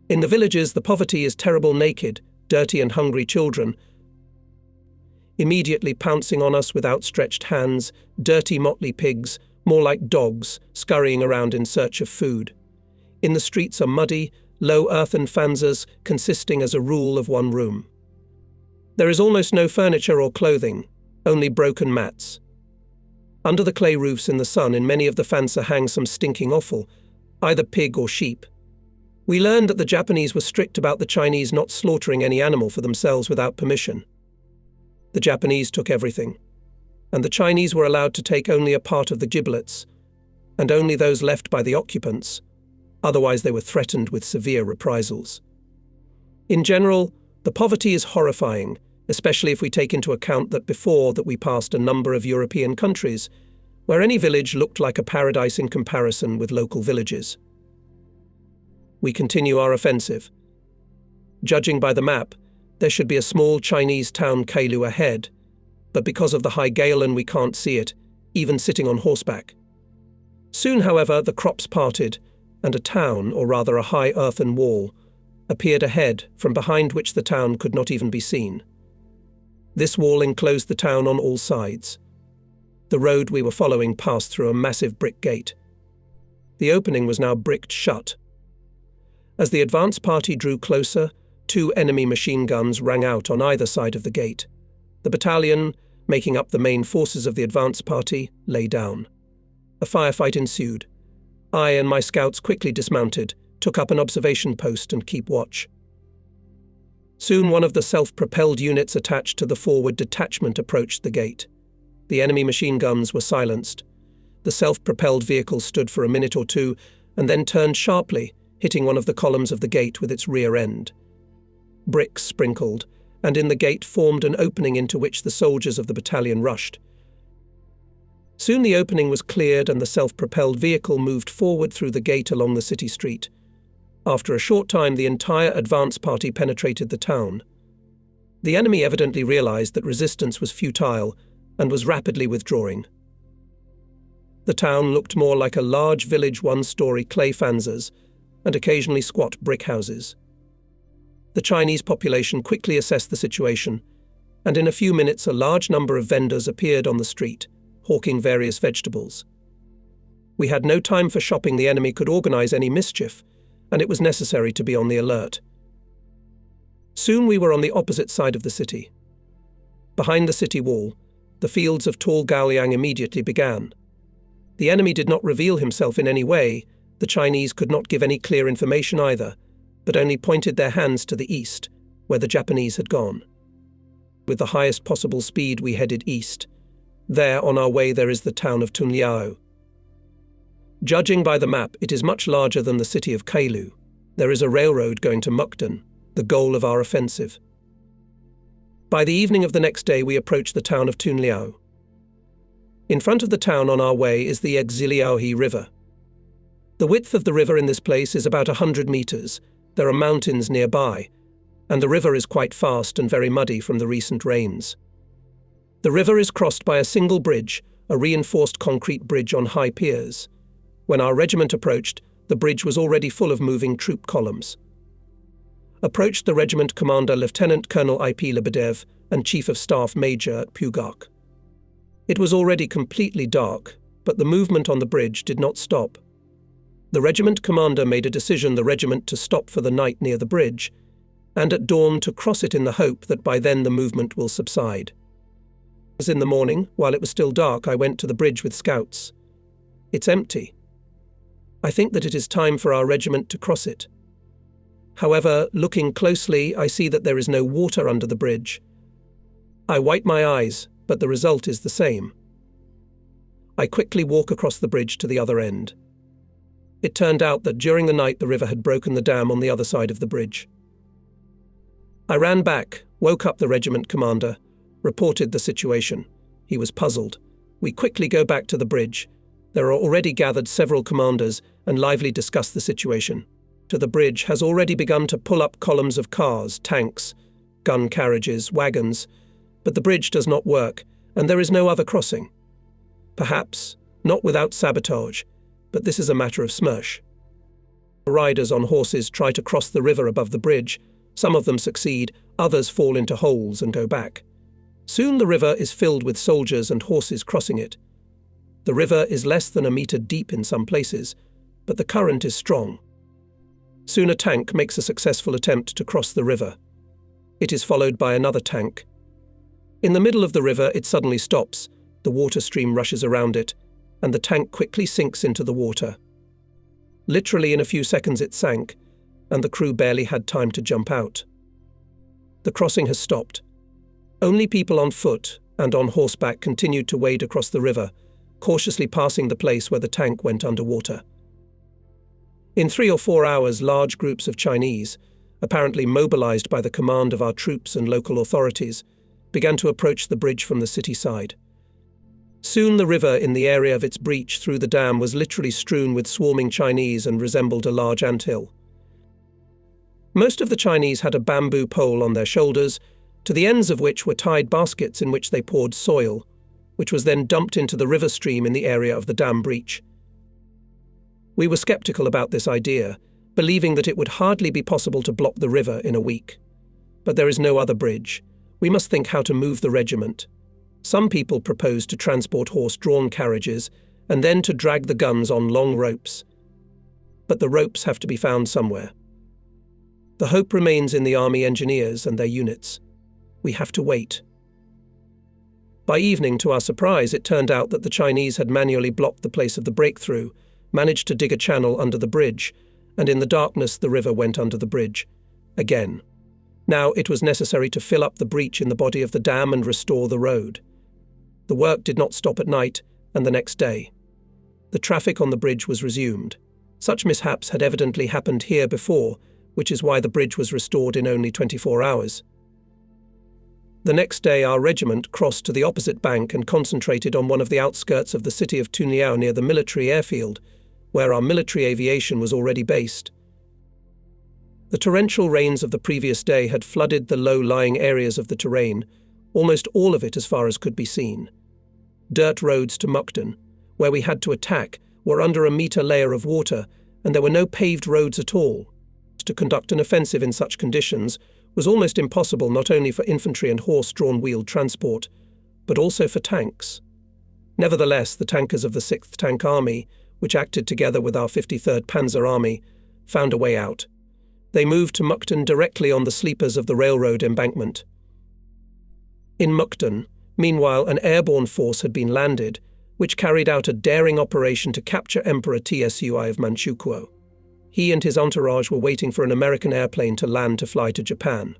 In the villages, the poverty is terrible. Naked, dirty and hungry children immediately pouncing on us with outstretched hands, dirty motley pigs, more like dogs, scurrying around in search of food. In the streets are muddy, low earthen fanzas consisting as a rule of one room. There is almost no furniture or clothing, only broken mats. Under the clay roofs in the sun, in many of the fansa hangs some stinking offal, either pig or sheep. We learned that the Japanese were strict about the Chinese not slaughtering any animal for themselves without permission. The Japanese took everything, and the Chinese were allowed to take only a part of the giblets, and only those left by the occupants, otherwise they were threatened with severe reprisals. In general, the poverty is horrifying, especially if we take into account that before that we passed a number of European countries, where any village looked like a paradise in comparison with local villages. We continue our offensive. Judging by the map, there should be a small Chinese town Kailu ahead, but because of the high Gaolan we can't see it, even sitting on horseback. Soon, however, the crops parted, and a town, or rather a high earthen wall, appeared ahead, from behind which the town could not even be seen. This wall enclosed the town on all sides. The road we were following passed through a massive brick gate. The opening was now bricked shut. As the advance party drew closer, 2 enemy machine guns rang out on either side of the gate. The battalion, making up the main forces of the advance party, lay down. A firefight ensued. I and my scouts quickly dismounted, took up an observation post and keep watch. Soon one of the self-propelled units attached to the forward detachment approached the gate. The enemy machine guns were silenced. The self-propelled vehicle stood for a minute or two and then turned sharply, hitting one of the columns of the gate with its rear end. Bricks sprinkled, and in the gate formed an opening into which the soldiers of the battalion rushed. Soon the opening was cleared and the self-propelled vehicle moved forward through the gate along the city street. After a short time, the entire advance party penetrated the town. The enemy evidently realized that resistance was futile and was rapidly withdrawing. The town looked more like a large village, 1-story clay fanzas and occasionally squat brick houses. The Chinese population quickly assessed the situation, and in a few minutes a large number of vendors appeared on the street, hawking various vegetables. We had no time for shopping. The enemy could organize any mischief, and it was necessary to be on the alert. Soon we were on the opposite side of the city. Behind the city wall, the fields of tall gaoliang immediately began. The enemy did not reveal himself in any way. The Chinese could not give any clear information either, but only pointed their hands to the east, where the Japanese had gone. With the highest possible speed we headed east. There, on our way, there is the town of Tunliao. Judging by the map, it is much larger than the city of Kailu. There is a railroad going to Mukden, the goal of our offensive. By the evening of the next day we approached the town of Tunliao. In front of the town on our way is the Exiliaohi River. The width of the river in this place is about 100 meters. There are mountains nearby, and the river is quite fast and very muddy from the recent rains. The river is crossed by a single bridge, a reinforced concrete bridge on high piers. When our regiment approached, the bridge was already full of moving troop columns. approached the regiment commander Lieutenant Colonel I.P. Lebedev and Chief of Staff Major Pugak. It was already completely dark, but the movement on the bridge did not stop. The regiment commander made a decision the regiment to stop for the night near the bridge, and at dawn to cross it in the hope that by then the movement will subside. As in the morning, while it was still dark, I went to the bridge with scouts. It's empty. I think that it is time for our regiment to cross it. However, looking closely, I see that there is no water under the bridge. I wipe my eyes, but the result is the same. I quickly walk across the bridge to the other end. It turned out that during the night the river had broken the dam on the other side of the bridge. I ran back, woke up the regiment commander, reported the situation. He was puzzled. We quickly go back to the bridge. There are already gathered several commanders and lively discuss the situation. To the bridge has already begun to pull up columns of cars, tanks, gun carriages, wagons, but the bridge does not work, and there is no other crossing. Perhaps, not without sabotage, but this is a matter of smersh. Riders on horses try to cross the river above the bridge. Some of them succeed, others fall into holes and go back. Soon the river is filled with soldiers and horses crossing it. The river is less than a meter deep in some places, but the current is strong. Soon a tank makes a successful attempt to cross the river. It is followed by another tank. In the middle of the river it suddenly stops, the water stream rushes around it, and the tank quickly sinks into the water. Literally in a few seconds it sank, and the crew barely had time to jump out. The crossing has stopped. Only people on foot and on horseback continued to wade across the river, cautiously passing the place where the tank went underwater. In 3 or 4 hours, large groups of Chinese, apparently mobilized by the command of our troops and local authorities, began to approach the bridge from the city side. Soon the river in the area of its breach through the dam was literally strewn with swarming Chinese and resembled a large anthill. Most of the Chinese had a bamboo pole on their shoulders, to the ends of which were tied baskets in which they poured soil, which was then dumped into the river stream in the area of the dam breach. We were skeptical about this idea, believing that it would hardly be possible to block the river in a week. But there is no other bridge. We must think how to move the regiment. Some people proposed to transport horse-drawn carriages and then to drag the guns on long ropes. But the ropes have to be found somewhere. The hope remains in the army engineers and their units. We have to wait. By evening, to our surprise, it turned out that the Chinese had manually blocked the place of the breakthrough, managed to dig a channel under the bridge, and in the darkness the river went under the bridge. Again. Now it was necessary to fill up the breach in the body of the dam and restore the road. The work did not stop at night and the next day. The traffic on the bridge was resumed. Such mishaps had evidently happened here before, which is why the bridge was restored in only 24 hours. The next day our regiment crossed to the opposite bank and concentrated on one of the outskirts of the city of Tunliao near the military airfield, where our military aviation was already based. The torrential rains of the previous day had flooded the low-lying areas of the terrain, almost all of it as far as could be seen. Dirt roads to Mukden, where we had to attack, were under a meter layer of water, and there were no paved roads at all. To conduct an offensive in such conditions was almost impossible not only for infantry and horse-drawn wheeled transport, but also for tanks. Nevertheless, the tankers of the 6th Tank Army, which acted together with our 53rd Panzer Army, found a way out. They moved to Mukden directly on the sleepers of the railroad embankment. In Mukden, meanwhile, an airborne force had been landed, which carried out a daring operation to capture Emperor Tsui of Manchukuo. He and his entourage were waiting for an American airplane to land to fly to Japan.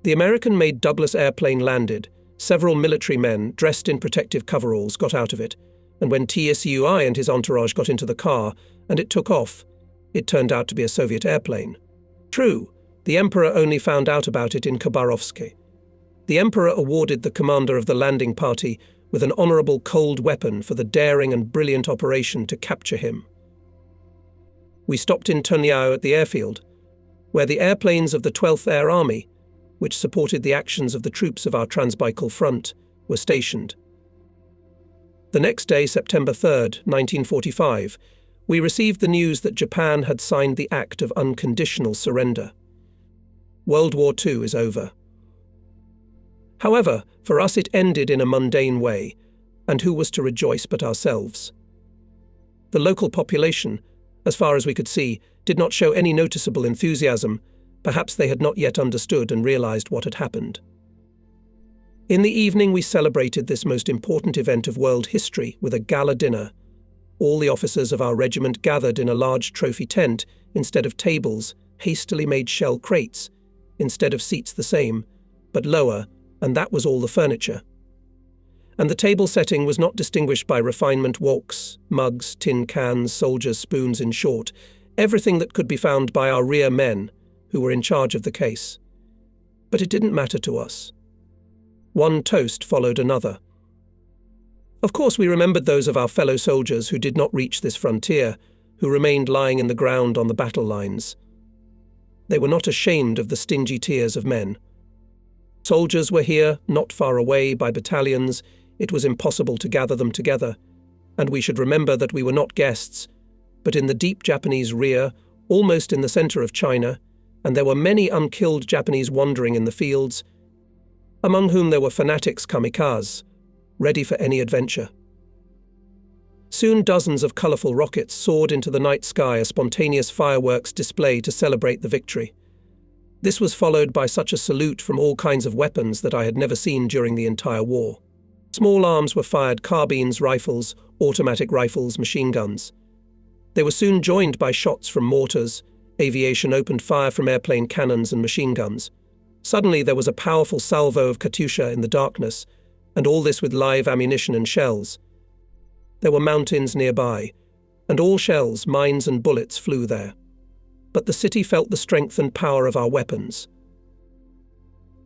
The American-made Douglas airplane landed. Several military men, dressed in protective coveralls, got out of it, and when Tsui and his entourage got into the car and it took off, it turned out to be a Soviet airplane. True, the Emperor only found out about it in Khabarovsk. The Emperor awarded the commander of the landing party with an honorable cold weapon for the daring and brilliant operation to capture him. We stopped in Tunliao at the airfield, where the airplanes of the 12th Air Army, which supported the actions of the troops of our Transbaikal Front, were stationed. The next day, September 3rd, 1945, we received the news that Japan had signed the Act of Unconditional Surrender. World War II is over. However, for us it ended in a mundane way, and who was to rejoice but ourselves? The local population, as far as we could see, did not show any noticeable enthusiasm. Perhaps they had not yet understood and realized what had happened. In the evening we celebrated this most important event of world history with a gala dinner. All the officers of our regiment gathered in a large trophy tent instead of tables, hastily made shell crates, instead of seats the same, but lower, and that was all the furniture. And the table setting was not distinguished by refinement: walks, mugs, tin cans, soldiers' spoons, in short, everything that could be found by our rear men, who were in charge of the case. But it didn't matter to us. One toast followed another. Of course, we remembered those of our fellow soldiers who did not reach this frontier, who remained lying in the ground on the battle lines. They were not ashamed of the stingy tears of men. Soldiers were here, not far away, by battalions. It was impossible to gather them together, and we should remember that we were not guests, but in the deep Japanese rear, almost in the center of China, and there were many unkilled Japanese wandering in the fields, among whom there were fanatics kamikazes, ready for any adventure. Soon dozens of colorful rockets soared into the night sky, a spontaneous fireworks display to celebrate the victory. This was followed by such a salute from all kinds of weapons that I had never seen during the entire war. Small arms were fired: carbines, rifles, automatic rifles, machine guns. They were soon joined by shots from mortars. Aviation opened fire from airplane cannons and machine guns. Suddenly there was a powerful salvo of Katyusha in the darkness, and all this with live ammunition and shells. There were mountains nearby, and all shells, mines and bullets flew there. But the city felt the strength and power of our weapons.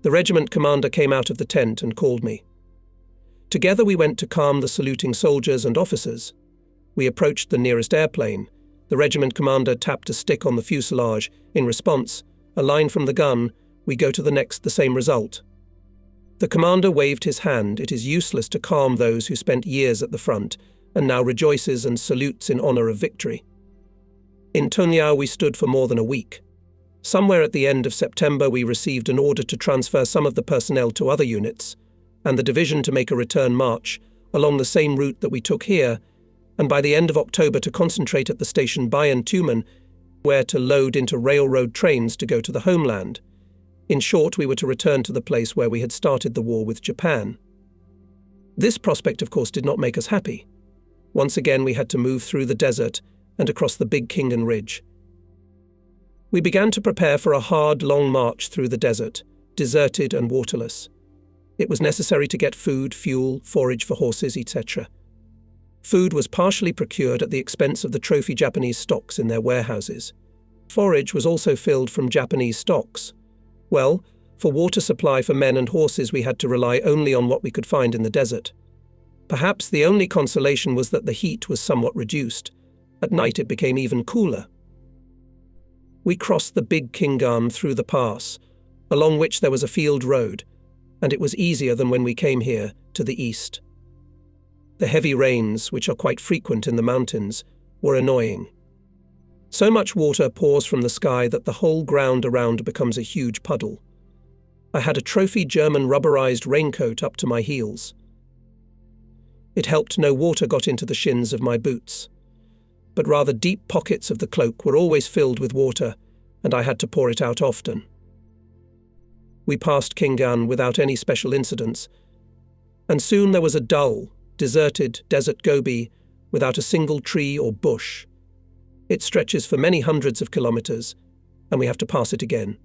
The regiment commander came out of the tent and called me. Together we went to calm the saluting soldiers and officers. We approached the nearest airplane. The regiment commander tapped a stick on the fuselage. In response, a line from the gun: "We go to the next," the same result. The commander waved his hand. It is useless to calm those who spent years at the front and now rejoices and salutes in honor of victory. In Tunyao we stood for more than a week. Somewhere at the end of September we received an order to transfer some of the personnel to other units, and the division to make a return march along the same route that we took here, and by the end of October to concentrate at the station Bayan Tumen, where to load into railroad trains to go to the homeland. In short, we were to return to the place where we had started the war with Japan. This prospect, of course, did not make us happy. Once again we had to move through the desert and across the Big Khingan Ridge. We began to prepare for a hard, long march through the desert, deserted and waterless. It was necessary to get food, fuel, forage for horses, etc. Food was partially procured at the expense of the trophy Japanese stocks in their warehouses. Forage was also filled from Japanese stocks. Well, for water supply for men and horses we had to rely only on what we could find in the desert. Perhaps the only consolation was that the heat was somewhat reduced. At night it became even cooler. We crossed the Big Khingan through the pass, along which there was a field road, and it was easier than when we came here, to the east. The heavy rains, which are quite frequent in the mountains, were annoying. So much water pours from the sky that the whole ground around becomes a huge puddle. I had a trophy German rubberized raincoat up to my heels. It helped no water got into the shins of my boots, but rather deep pockets of the cloak were always filled with water, and I had to pour it out often. We passed Khingan without any special incidents, and soon there was a dull, deserted desert Gobi without a single tree or bush. It stretches for many hundreds of kilometers, and we have to pass it again.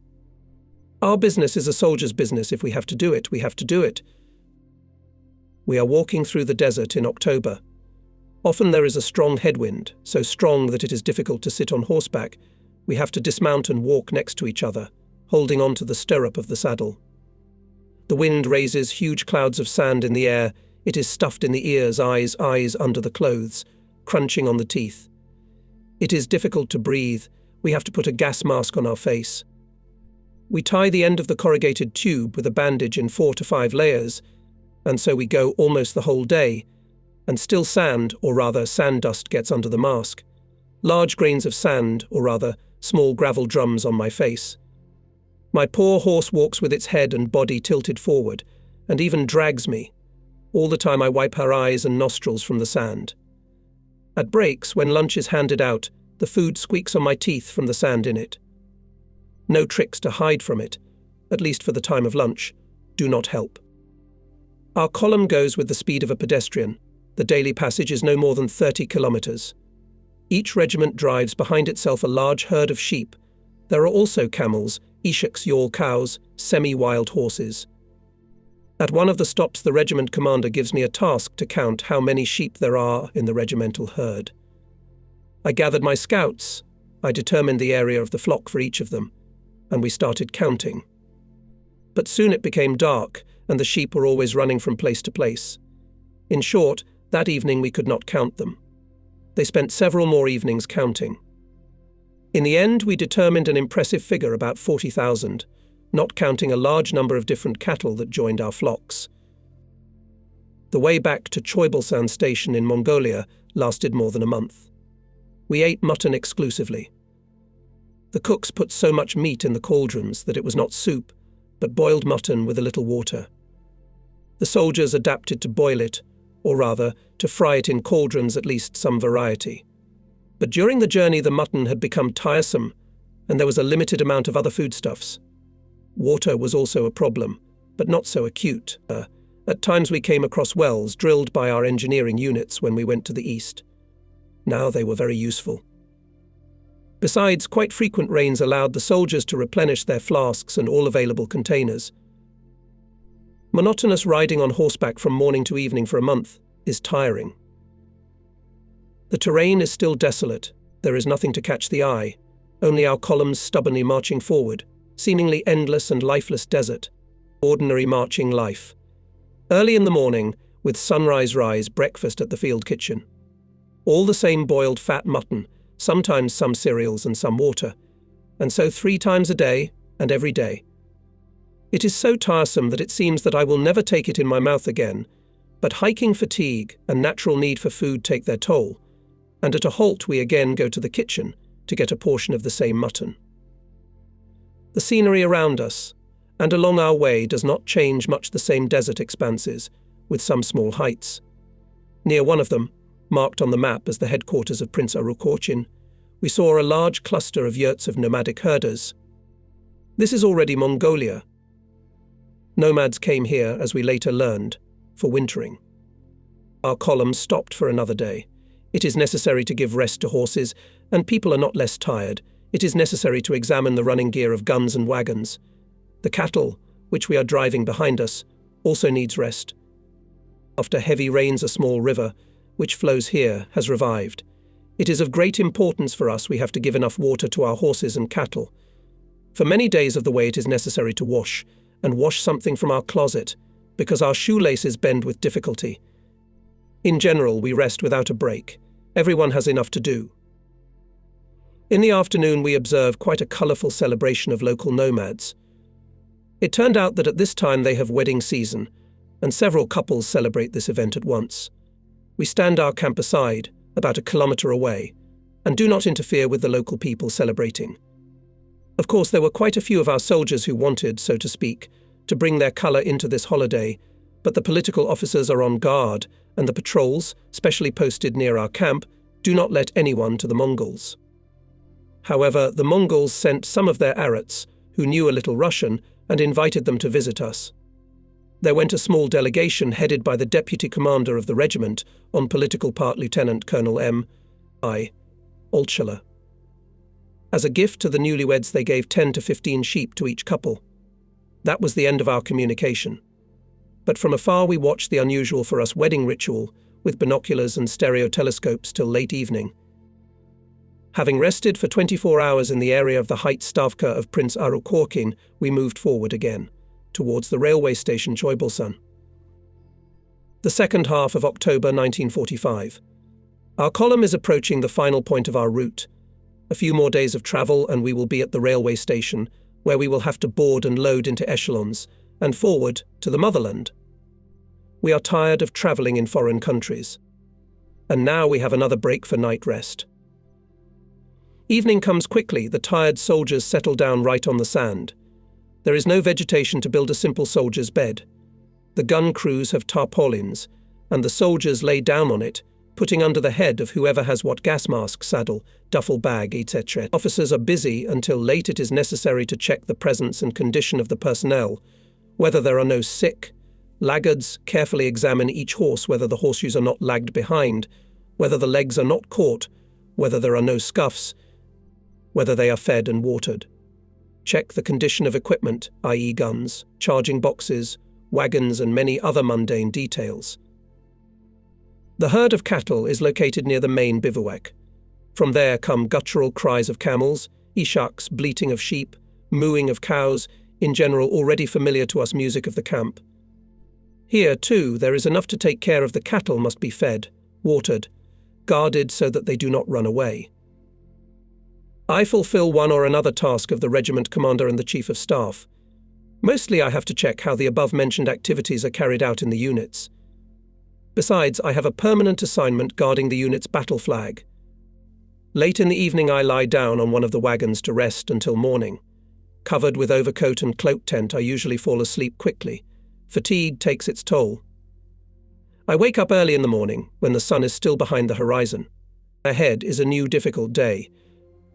Our business is a soldier's business. If we have to do it, we have to do it. We are walking through the desert in October. Often there is a strong headwind, so strong that it is difficult to sit on horseback. We have to dismount and walk next to each other, holding on to the stirrup of the saddle. The wind raises huge clouds of sand in the air. It is stuffed in the ears, eyes under the clothes, crunching on the teeth. It is difficult to breathe. We have to put a gas mask on our face. We tie the end of the corrugated tube with a bandage in 4 to 5 layers, and so we go almost the whole day, and still sand, or rather sand dust, gets under the mask. Large grains of sand, or rather small gravel drums on my face. My poor horse walks with its head and body tilted forward, and even drags me. All the time I wipe her eyes and nostrils from the sand. At breaks, when lunch is handed out, the food squeaks on my teeth from the sand in it. No tricks to hide from it, at least for the time of lunch, do not help. Our column goes with the speed of a pedestrian. The daily passage is no more than 30 kilometers. Each regiment drives behind itself a large herd of sheep. There are also camels, Eshaks yawl cows, semi-wild horses. At one of the stops, the regiment commander gives me a task to count how many sheep there are in the regimental herd. I gathered my scouts. I determined the area of the flock for each of them, and we started counting. But soon it became dark, and the sheep were always running from place to place. In short, that evening we could not count them. They spent several more evenings counting. In the end, we determined an impressive figure, about 40,000, not counting a large number of different cattle that joined our flocks. The way back to Turbulent station in Mongolia lasted more than a month. We ate mutton exclusively. The cooks put so much meat in the cauldrons that it was not soup, but boiled mutton with a little water. The soldiers adapted to boil it, or rather, to fry it in cauldrons, at least some variety. But during the journey the mutton had become tiresome, and there was a limited amount of other foodstuffs. Water was also a problem, but not so acute. At times we came across wells drilled by our engineering units when we went to the east. Now they were very useful. Besides, quite frequent rains allowed the soldiers to replenish their flasks and all available containers. Monotonous riding on horseback from morning to evening for a month is tiring. The terrain is still desolate. There is nothing to catch the eye, only our columns stubbornly marching forward, seemingly endless and lifeless desert. Ordinary marching life. Early in the morning, with sunrise rise, breakfast at the field kitchen. All the same boiled fat mutton, sometimes some cereals and some water, and so 3 times a day and every day. It is so tiresome that it seems that I will never take it in my mouth again, but hiking fatigue and natural need for food take their toll, and at a halt we again go to the kitchen to get a portion of the same mutton. The scenery around us and along our way does not change much, the same desert expanses, with some small heights. Near one of them, marked on the map as the headquarters of Prince Arukorchin, we saw a large cluster of yurts of nomadic herders. This is already Mongolia. Nomads came here, as we later learned, for wintering. Our column stopped for another day. It is necessary to give rest to horses, and people are not less tired. It is necessary to examine the running gear of guns and wagons. The cattle, which we are driving behind us, also needs rest. After heavy rains, a small river, which flows here, has revived. It is of great importance for us. We have to give enough water to our horses and cattle. For many days of the way it is necessary to wash, and wash something from our closet, because our shoelaces bend with difficulty. In general, we rest without a break. Everyone has enough to do. In the afternoon, we observe quite a colourful celebration of local nomads. It turned out that at this time they have wedding season, and several couples celebrate this event at once. We stand our camp aside, about 1 kilometre away, and do not interfere with the local people celebrating. Of course, there were quite a few of our soldiers who wanted, so to speak, to bring their colour into this holiday, but the political officers are on guard, and the patrols, specially posted near our camp, do not let anyone to the Mongols. However, the Mongols sent some of their Arats, who knew a little Russian, and invited them to visit us. There went a small delegation headed by the deputy commander of the regiment, on political part Lieutenant Colonel M.I. Olchala. As a gift to the newlyweds, they gave 10 to 15 sheep to each couple. That was the end of our communication. But from afar we watched the unusual for us wedding ritual, with binoculars and stereo telescopes till late evening. Having rested for 24 hours in the area of the Height Stavka of Prince Arukorchin, we moved forward again, towards the railway station Choibalsan. The second half of October 1945. Our column is approaching the final point of our route. A few more days of travel and we will be at the railway station, where we will have to board and load into echelons, and forward to the motherland. We are tired of travelling in foreign countries. And now we have another break for night rest. Evening comes quickly. The tired soldiers settle down right on the sand. There is no vegetation to build a simple soldier's bed. The gun crews have tarpaulins, and the soldiers lay down on it, putting under the head of whoever has what gas mask, saddle, duffel bag, etc. Officers are busy until late. It is necessary to check the presence and condition of the personnel, whether there are no sick. Laggards carefully examine each horse, whether the horseshoes are not lagged behind, whether the legs are not caught, whether there are no scuffs, whether they are fed and watered. Check the condition of equipment, i.e. guns, charging boxes, wagons and many other mundane details. The herd of cattle is located near the main bivouac. From there come guttural cries of camels, ishaks, bleating of sheep, mooing of cows, in general already familiar to us music of the camp. Here, too, there is enough to take care of. The cattle must be fed, watered, guarded so that they do not run away. I fulfill one or another task of the regiment commander and the chief of staff. Mostly I have to check how the above-mentioned activities are carried out in the units. Besides, I have a permanent assignment guarding the unit's battle flag. Late in the evening I lie down on one of the wagons to rest until morning. Covered with overcoat and cloak tent, I usually fall asleep quickly. Fatigue takes its toll. I wake up early in the morning, when the sun is still behind the horizon. Ahead is a new difficult day,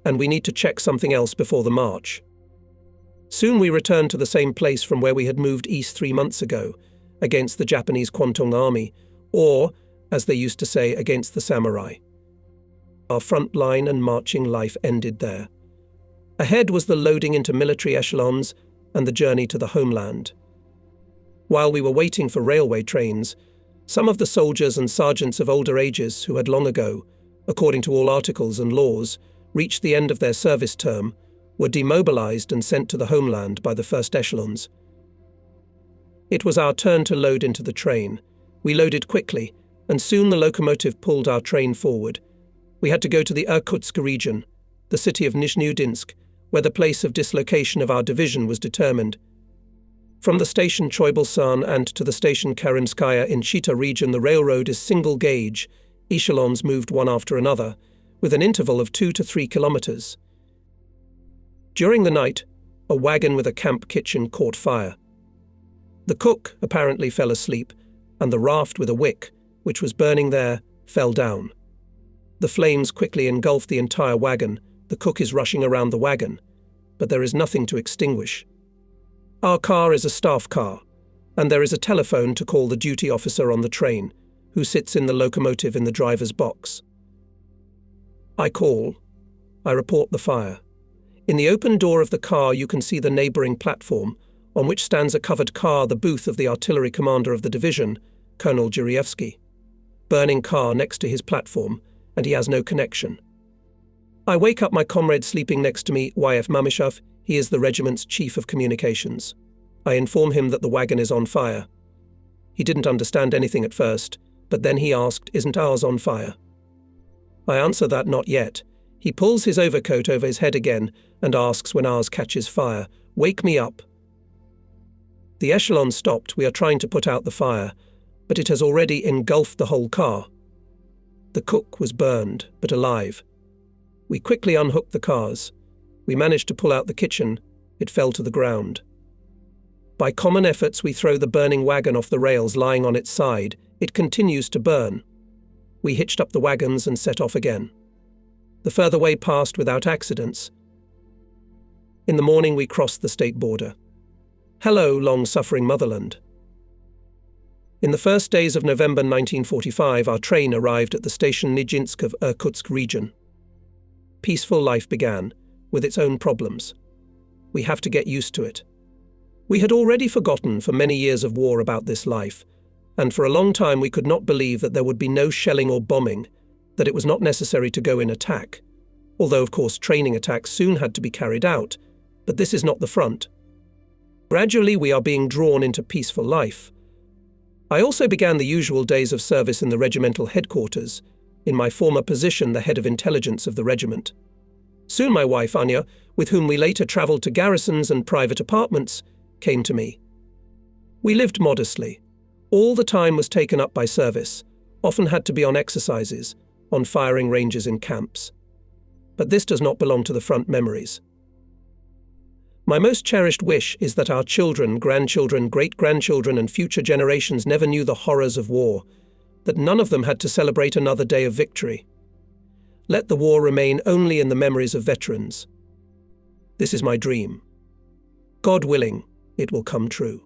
and we need to check something else before the march. Soon we return to the same place from where we had moved east 3 months ago, against the Japanese Kwantung Army, or, as they used to say, against the samurai. Our front line and marching life ended there. Ahead was the loading into military echelons and the journey to the homeland. While we were waiting for railway trains, some of the soldiers and sergeants of older ages who had long ago, according to all articles and laws, reached the end of their service term, were demobilized and sent to the homeland by the first echelons. It was our turn to load into the train. We loaded quickly, and soon the locomotive pulled our train forward. We had to go to the Irkutsk region, the city of Nizhneudinsk, where the place of dislocation of our division was determined. From the station Choibalsan and to the station Karinskaya in Chita region, the railroad is single gauge, echelons moved one after another, with an interval of 2 to 3 kilometers. During the night, a wagon with a camp kitchen caught fire. The cook apparently fell asleep, and the raft with a wick, which was burning there, fell down. The flames quickly engulfed the entire wagon. The cook is rushing around the wagon, but there is nothing to extinguish. Our car is a staff car, and there is a telephone to call the duty officer on the train, who sits in the locomotive in the driver's box. I call. I report the fire. In the open door of the car you can see the neighbouring platform, on which stands a covered car, the booth of the artillery commander of the division, Colonel Jurievsky. Burning car next to his platform, and he has no connection. I wake up my comrade sleeping next to me, YF Mamishov. He is the regiment's chief of communications. I inform him that the wagon is on fire. He didn't understand anything at first, but then he asked, "Isn't ours on fire?" I answer that not yet. He pulls his overcoat over his head again and asks when ours catches fire, "Wake me up." The echelon stopped. We are trying to put out the fire, but it has already engulfed the whole car. The cook was burned, but alive. We quickly unhooked the cars. We managed to pull out the kitchen. It fell to the ground. By common efforts, we throw the burning wagon off the rails lying on its side. It continues to burn. We hitched up the wagons and set off again. The further way passed without accidents. In the morning, we crossed the state border. Hello, long-suffering motherland. In the first days of November 1945, our train arrived at the station Nijinsk of Irkutsk region. Peaceful life began, with its own problems. We have to get used to it. We had already forgotten for many years of war about this life, and for a long time we could not believe that there would be no shelling or bombing, that it was not necessary to go in attack, although of course training attacks soon had to be carried out, but this is not the front. Gradually we are being drawn into peaceful life. I also began the usual days of service in the regimental headquarters, in my former position the head of intelligence of the regiment. Soon my wife Anya, with whom we later travelled to garrisons and private apartments, came to me. We lived modestly. All the time was taken up by service, often had to be on exercises, on firing ranges in camps. But this does not belong to the front memories. My most cherished wish is that our children, grandchildren, great-grandchildren, and future generations never knew the horrors of war, that none of them had to celebrate another day of victory. Let the war remain only in the memories of veterans. This is my dream. God willing, it will come true.